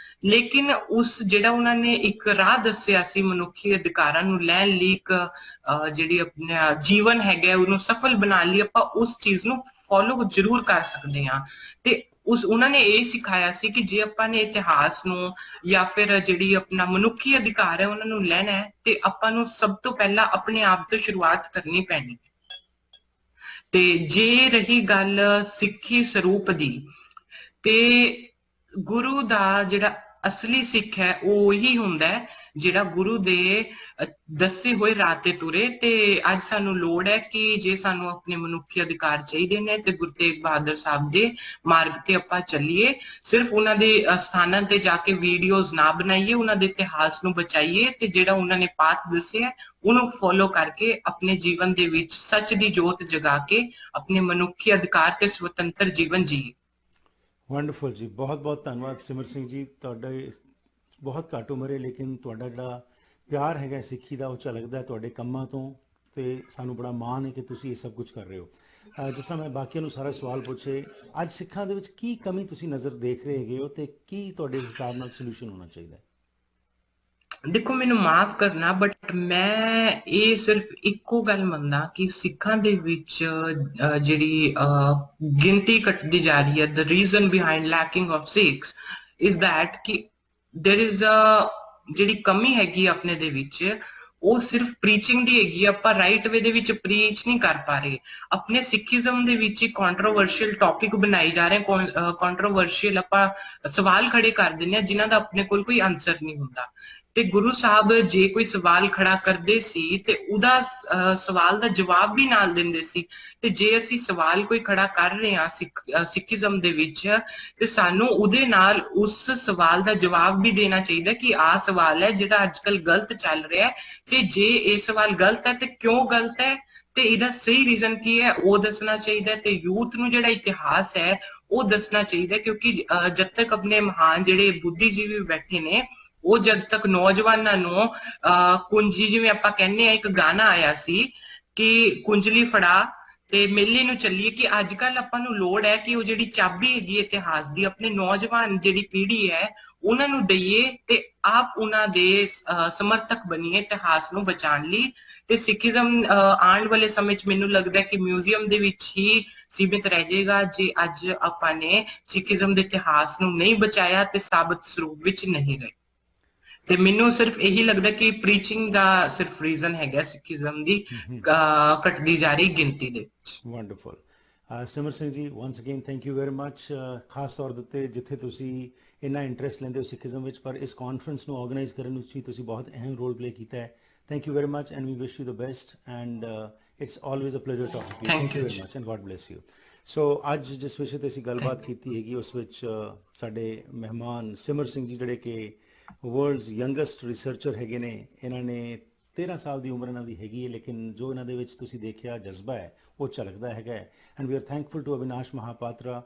ਲੇਕਿਨ ਉਸ ਜਿਹੜਾ ਉਹਨਾਂ ਨੇ ਇੱਕ ਰਾਹ ਦੱਸਿਆ ਸੀ ਮਨੁੱਖੀ ਅਧਿਕਾਰਾਂ ਨੂੰ ਲੈਣ ਲਈ, ਇੱਕ ਜਿਹੜੀ ਆਪਣਾ ਜੀਵਨ ਹੈਗਾ ਉਹਨੂੰ ਸਫਲ ਬਣਾਉਣ ਲਈ ਆਪਾਂ ਉਸ ਚੀਜ਼ ਨੂੰ ਫੋਲੋ ਜ਼ਰੂਰ ਕਰ ਸਕਦੇ ਹਾਂ। ਤੇ ਉਹਨਾਂ ਨੇ ਇਹ ਸਿਖਾਇਆ ਸੀ ਕਿ ਜੇ ਆਪਾਂ ਨੇ ਇਤਿਹਾਸ ਨੂੰ ਜਾਂ ਫਿਰ ਜਿਹੜੀ ਆਪਣਾ ਮਨੁੱਖੀ ਅਧਿਕਾਰ ਹੈ ਉਹਨਾਂ ਨੂੰ ਲੈਣਾ ਹੈ ਤੇ ਆਪਾਂ ਨੂੰ ਸਭ ਤੋਂ ਪਹਿਲਾਂ ਆਪਣੇ ਆਪ ਤੋਂ ਸ਼ੁਰੂਆਤ ਕਰਨੀ ਪੈਣੀ। ਤੇ ਜੇ ਰਹੀ ਗੱਲ ਸਿੱਖੀ ਸਰੂਪ ਦੀ, ਤੇ ਗੁਰੂ ਦਾ ਜਿਹੜਾ ਅਸਲੀ ਸਿੱਖ ਹੈ ਉਹ ਉਹੀ ਹੁੰਦਾ ਹੈ ਜਿਹੜਾ ਗੁਰੂ ਦੇ ਦੱਸੇ ਹੋਏ ਰਾਹ ਤੇ ਤੁਰੇ। ਤੇ ਅੱਜ ਸਾਨੂੰ ਲੋੜ ਹੈ ਕਿ ਜੇ ਸਾਨੂੰ ਆਪਣੇ ਮਨੁੱਖੀ ਅਧਿਕਾਰ ਚਾਹੀਦੇ ਨੇ ਤੇ ਗੁਰੂ ਤੇਗ ਬਹਾਦਰ ਸਾਹਿਬ ਦੇ ਮਾਰਗ ਤੇ ਆਪਾਂ ਚੱਲੀਏ, ਸਿਰਫ ਉਹਨਾਂ ਦੇ ਸਥਾਨਾਂ ਤੇ ਜਾ ਕੇ ਵੀਡੀਓਜ਼ ਨਾ ਬਣਾਈਏ, ਉਹਨਾਂ ਦੇ ਇਤਿਹਾਸ ਨੂੰ ਬਚਾਈਏ ਤੇ ਜਿਹੜਾ ਉਹਨਾਂ ਨੇ ਪਾਥ ਦੱਸਿਆ ਉਹਨੂੰ ਫੋਲੋ ਕਰਕੇ ਆਪਣੇ ਜੀਵਨ ਦੇ ਵਿੱਚ ਸੱਚ ਦੀ ਜੋਤ ਜਗਾ ਕੇ ਆਪਣੇ ਮਨੁੱਖੀ ਅਧਿਕਾਰ ਤੇ ਸੁਤੰਤਰ ਜੀਵਨ ਜੀਏ। ਵੰਡਰਫੁਲ ਜੀ, ਬਹੁਤ ਬਹੁਤ ਧੰਨਵਾਦ ਸਿਮਰ ਸਿੰਘ ਜੀ। ਤੁਹਾਡਾ ਬਹੁਤ ਘੱਟ ਉਮਰ ਹੈ ਲੇਕਿਨ ਤੁਹਾਡਾ ਜਿਹੜਾ ਪਿਆਰ ਹੈਗਾ ਸਿੱਖੀ ਦਾ ਉਹ ਝਲਕਦਾ ਤੁਹਾਡੇ ਕੰਮਾਂ ਤੋਂ, ਤੇ ਸਾਨੂੰ ਬੜਾ ਮਾਣ ਹੈ ਕਿ ਤੁਸੀਂ ਇਹ ਸਭ ਕੁਝ ਕਰ ਰਹੇ ਹੋ। ਜਿਸ ਤਰ੍ਹਾਂ ਮੈਂ ਬਾਕੀਆਂ ਨੂੰ ਸਾਰਾ ਸਵਾਲ ਪੁੱਛੇ, ਅੱਜ ਸਿੱਖਾਂ ਦੇ ਵਿੱਚ ਕੀ ਕਮੀ ਤੁਸੀਂ ਨਜ਼ਰ ਦੇਖ ਰਹੇ ਹੈਗੇ ਹੋ ਤੇ ਕੀ ਤੁਹਾਡੇ ਹਿਸਾਬ ਨਾਲ ਸੋਲੂਸ਼ਨ ਹੋਣਾ ਚਾਹੀਦਾ? ਦੇਖੋ, ਮੈਨੂੰ ਮਾਫ ਕਰਨਾ ਬਟ ਮੈਂ ਇਹ ਸਿਰਫ ਇੱਕੋ ਗੱਲ ਮੰਨਦਾ ਕਿ ਸਿੱਖਾਂ ਦੇ ਵਿੱਚ ਜਿਹੜੀ ਗਿਣਤੀ ਘਟਦੀ ਜਾ ਰਹੀ ਹੈ, the reason behind lacking of Sikhs is that ਕਿ there is ਜਿਹੜੀ ਕਮੀ ਹੈਗੀ ਆਪਣੇ ਦੇ ਵਿੱਚ ਉਹ ਸਿਰਫ ਪ੍ਰੀਚਿੰਗ ਦੀ ਹੈਗੀ। ਆਪਾਂ ਰਾਈਟ ਵੇ ਦੇ ਵਿੱਚ ਪ੍ਰੀਚ ਨਹੀਂ ਕਰ ਪਾ ਰਹੇ। ਆਪਣੇ ਸਿੱਖੀਜ਼ਮ ਦੇ ਵਿੱਚ ਕੰਟਰੋਵਰਸ਼ੀਅਲ ਟੌਪਿਕ ਬਣਾਈ ਜਾ ਰਹੇ, ਕੰਟਰੋਵਰਸ਼ੀਅਲ ਆਪਾਂ ਸਵਾਲ ਖੜੇ ਕਰ ਦਿੰਦੇ ਹਾਂ ਜਿਨ੍ਹਾਂ ਦਾ ਆਪਣੇ ਕੋਲ ਕੋਈ ਆਨਸਰ ਨਹੀਂ ਹੁੰਦਾ। ਤੇ ਗੁਰੂ ਸਾਹਿਬ ਜੇ ਕੋਈ ਸਵਾਲ ਖੜਾ ਕਰਦੇ ਸੀ ਤੇ ਉਹਦਾ ਸਵਾਲ ਦਾ ਜਵਾਬ ਵੀ ਨਾਲ ਦਿੰਦੇ ਸੀ। ਤੇ ਜੇ ਅਸੀਂ ਸਵਾਲ ਕੋਈ ਖੜਾ ਕਰ ਰਹੇ ਹਾਂ ਸਿੱਖੀਜ਼ਮ ਦੇ ਵਿੱਚ, ਤੇ ਸਾਨੂੰ ਉਹਦੇ ਨਾਲ ਉਸ ਸਵਾਲ ਦਾ ਜਵਾਬ ਵੀ ਦੇਣਾ ਚਾਹੀਦਾ ਕਿ ਆਹ ਸਵਾਲ ਹੈ ਜਿਹੜਾ ਅੱਜ ਕੱਲ ਗਲਤ ਚੱਲ ਰਿਹਾ ਹੈ, ਤੇ ਜੇ ਇਹ ਸਵਾਲ ਗਲਤ ਹੈ ਤੇ ਕਿਉਂ ਗਲਤ ਹੈ, ਤੇ ਇਹਦਾ ਸਹੀ ਰੀਜ਼ਨ ਕੀ ਹੈ ਉਹ ਦੱਸਣਾ ਚਾਹੀਦਾ। ਤੇ ਯੂਥ ਨੂੰ ਜਿਹੜਾ ਇਤਿਹਾਸ ਹੈ ਉਹ ਦੱਸਣਾ ਚਾਹੀਦਾ, ਕਿਉਂਕਿ ਜਦ ਤੱਕ ਆਪਣੇ ਮਹਾਨ ਜਿਹੜੇ ਬੁੱਧੀਜੀਵੀ ਬੈਠੇ ਨੇ, ਉਹ ਜਦ ਤੱਕ ਨੌਜਵਾਨਾਂ ਨੂੰ ਕੁੰਜੀ, ਜਿਵੇਂ ਆਪਾਂ ਕਹਿੰਦੇ ਆ, ਇੱਕ ਗਾਣਾ ਆਇਆ ਸੀ ਕਿ ਕੁੰਜਲੀ ਫੜਾ ਤੇ ਮੇਲੇ ਨੂੰ ਚੱਲੀਏ, ਕਿ ਅੱਜ ਕੱਲ ਆਪਾਂ ਨੂੰ ਲੋੜ ਹੈ ਕਿ ਉਹ ਜਿਹੜੀ ਚਾਬੀ ਹੈਗੀ ਇਤਿਹਾਸ ਦੀ ਆਪਣੇ ਨੌਜਵਾਨ ਜਿਹੜੀ ਪੀੜ੍ਹੀ ਹੈ ਉਹਨਾਂ ਨੂੰ ਦਈਏ, ਤੇ ਆਪ ਉਹਨਾਂ ਦੇ ਸਮਰਥਕ ਬਣੀਏ ਇਤਿਹਾਸ ਨੂੰ ਬਚਾਉਣ ਲਈ। ਤੇ ਸਿੱਖੀਜ਼ਮ ਆਉਣ ਵਾਲੇ ਸਮੇਂ 'ਚ ਮੈਨੂੰ ਲੱਗਦਾ ਕਿ ਮਿਊਜ਼ੀਅਮ ਦੇ ਵਿੱਚ ਹੀ ਸੀਮਿਤ ਰਹਿ ਜਾਏਗਾ, ਜੇ ਅੱਜ ਆਪਾਂ ਨੇ ਸਿੱਖੀਜ਼ਮ ਦੇ ਇਤਿਹਾਸ ਨੂੰ ਨਹੀਂ ਬਚਾਇਆ ਤੇ ਸਾਬਤ ਸਰੂਪ ਵਿੱਚ ਨਹੀਂ ਰਹੇ। ਤੇ ਮੈਨੂੰ ਸਿਰਫ ਇਹੀ ਲੱਗਦਾ ਕਿ ਪ੍ਰੀਚਿੰਗ ਦਾ ਸਿਰਫ ਰੀਜ਼ਨ ਹੈਗਾ ਸਿੱਖੀਜ਼ਮ ਦੀ ਘਟਦੀ ਜਾ ਰਹੀ ਗਿਣਤੀ ਦੇ ਵਿੱਚ। Wonderful. Simar Singh ji, once again thank you very much. ਖਾਸ ਤੌਰ ਦੇ ਉੱਤੇ ਜਿੱਥੇ ਤੁਸੀਂ ਇੰਨਾ ਇੰਟਰਸਟ ਲੈਂਦੇ ਹੋ ਸਿੱਖੀਜ਼ਮ ਵਿੱਚ, ਪਰ ਇਸ ਕਾਨਫਰੰਸ ਨੂੰ ਆਰਗੇਨਾਈਜ਼ ਕਰਨ ਵਿੱਚ ਵੀ ਤੁਸੀਂ ਬਹੁਤ ਅਹਿਮ ਰੋਲ ਪਲੇ ਕੀਤਾ ਹੈ। Thank you very much and we wish you the best, and it's always a pleasure talking to you. Thank you very much and God bless you. So ਅੱਜ ਜਿਸ ਵਿਸ਼ੇ ਤੇ ਅਸੀਂ ਗੱਲਬਾਤ ਕੀਤੀ ਹੈਗੀ, ਉਸ ਵਿੱਚ ਸਾਡੇ ਮਹਿਮਾਨ ਸਿਮਰ ਸਿੰਘ ਜੀ, ਜਿਹੜੇ ਕਿ ਵਰਲਡਸ ਯੰਗੈਸਟ ਰਿਸਰਚਰ ਹੈਗੇ ਨੇ। ਇਹਨਾਂ ਨੇ 13 ਸਾਲ ਦੀ ਉਮਰ ਇਹਨਾਂ ਦੀ ਹੈਗੀ ਹੈ, ਲੇਕਿਨ ਜੋ ਇਹਨਾਂ ਦੇ ਵਿੱਚ ਤੁਸੀਂ ਦੇਖਿਆ ਜਜ਼ਬਾ ਹੈ ਉਹ ਝਲਕਦਾ ਹੈਗਾ। And we are thankful to Avinash Mahapatra,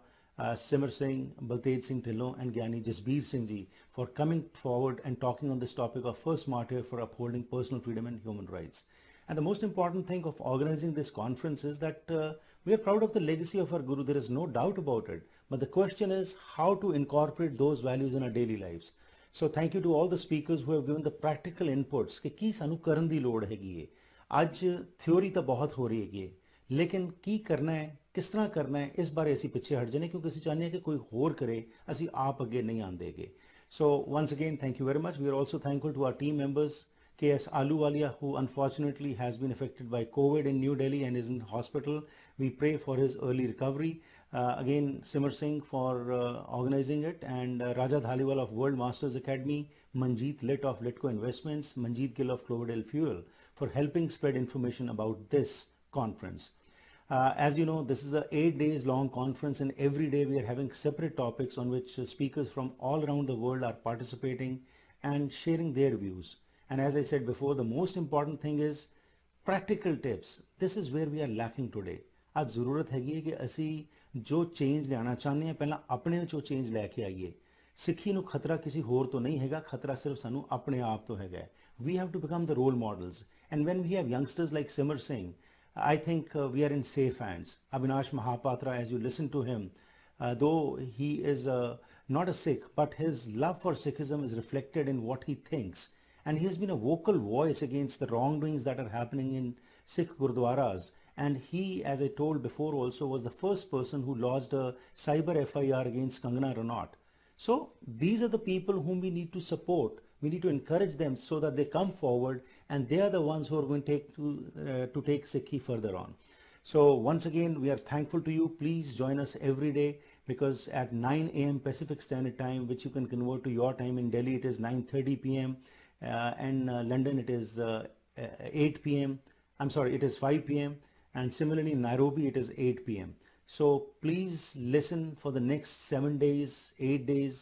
Simar Singh, Baltej Singh Dhillon and Gyani Jasbir Singh ji for coming forward and talking on this topic of first martyr for upholding personal freedom and human rights. And the most important thing of organizing this conference is that we are proud of the legacy of our Guru. There is no doubt about it. But the question is how to incorporate those values in our daily lives. So thank you to all the speakers who have given the practical inputs कि की सानू करन दी लोड़ हैगी है। आज theory तो बहुत हो रही हैगी है, लेकिन की करना है, किस तरह करना है, इस बारे ਅਸੀਂ ਪਿੱਛੇ ਹਟ ਜਾਨੇ, क्योंकि ਅਸੀਂ ਚਾਹੁੰਦੇ ਹਾਂ ਕਿ ਕੋਈ ਹੋਰ ਕਰੇ, ਅਸੀਂ ਆਪ ਅੱਗੇ ਨਹੀਂ ਆਂਦੇਗੇ। So once again thank you very much. We are also thankful to our team members, K.S. Aluwalia, who unfortunately has been affected by COVID in New Delhi and is in hospital. We pray for his early recovery. Again, Simar Singh for organizing it, and Raja Dhaliwal of World Masters Academy, Manjeet Litt of Litco Investments, Manjeet Gill of Cloverdale Fuel for helping spread information about this conference. As you know, this is a 8 days long conference, and every day we are having separate topics on which speakers from all around the world are participating and sharing their views. And as I said before, the most important thing is practical tips. This is where we are lacking today. आज ज़रूरत हैगी है कि असी जो change लियाना चाहते हैं पहला अपने चो चेंज लैके आइए। सिक्खी नू खतरा किसी होर तो नहीं हैगा, खतरा सिर्फ सानू अपने आप तो हैगा। We have to become the role models, and when we have youngsters like Simar Singh, I think we are in safe hands. Avinash Mahapatra, as you listen to him, though he is not a Sikh, but his love for Sikhism is reflected in what he thinks. And he has been a vocal voice against the wrongdoings that are happening in Sikh Gurdwaras. And he, as I told before also, was the first person who lodged a cyber FIR against Kangana Ranaut. So these are the people whom we need to support. We need to encourage them so that they come forward, and they are the ones who are going to take Sikhi further on. So once again, we are thankful to you. Please join us every day, because at 9 a.m. Pacific Standard Time, which you can convert to your time, in Delhi it is 9:30 p.m. In London it is 8 p.m. I'm sorry, it is 5 p.m. and similarly in Nairobi it is 8 p.m. So please listen for the next 7 days, 8 days,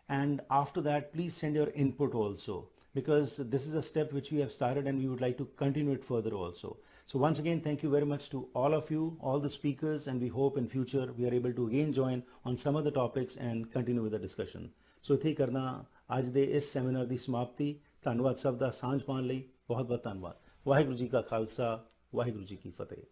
and after that please send your input also, because this is a step which we have started and we would like to continue it further also. So once again, thank you very much to all of you, all the speakers, and we hope in future we are able to again join on some other topics and continue with the discussion. So ਇੱਥੇ ਕਰਨਾ ਅੱਜ ਦੇ ਇਸ seminar ਦੀ ਸਮਾਪਤੀ। ਧੰਨਵਾਦ ਸਭ ਦਾ ਸਾਂਝ ਪਾਉਣ ਲਈ, ਬਹੁਤ ਬਹੁਤ ਧੰਨਵਾਦ। ਵਾਹਿਗੁਰੂ ਜੀ ਕਾ ਖਾਲਸਾ, ਵਾਹਿਗੁਰੂ ਜੀ ਕੀ ਫਤਿਹ।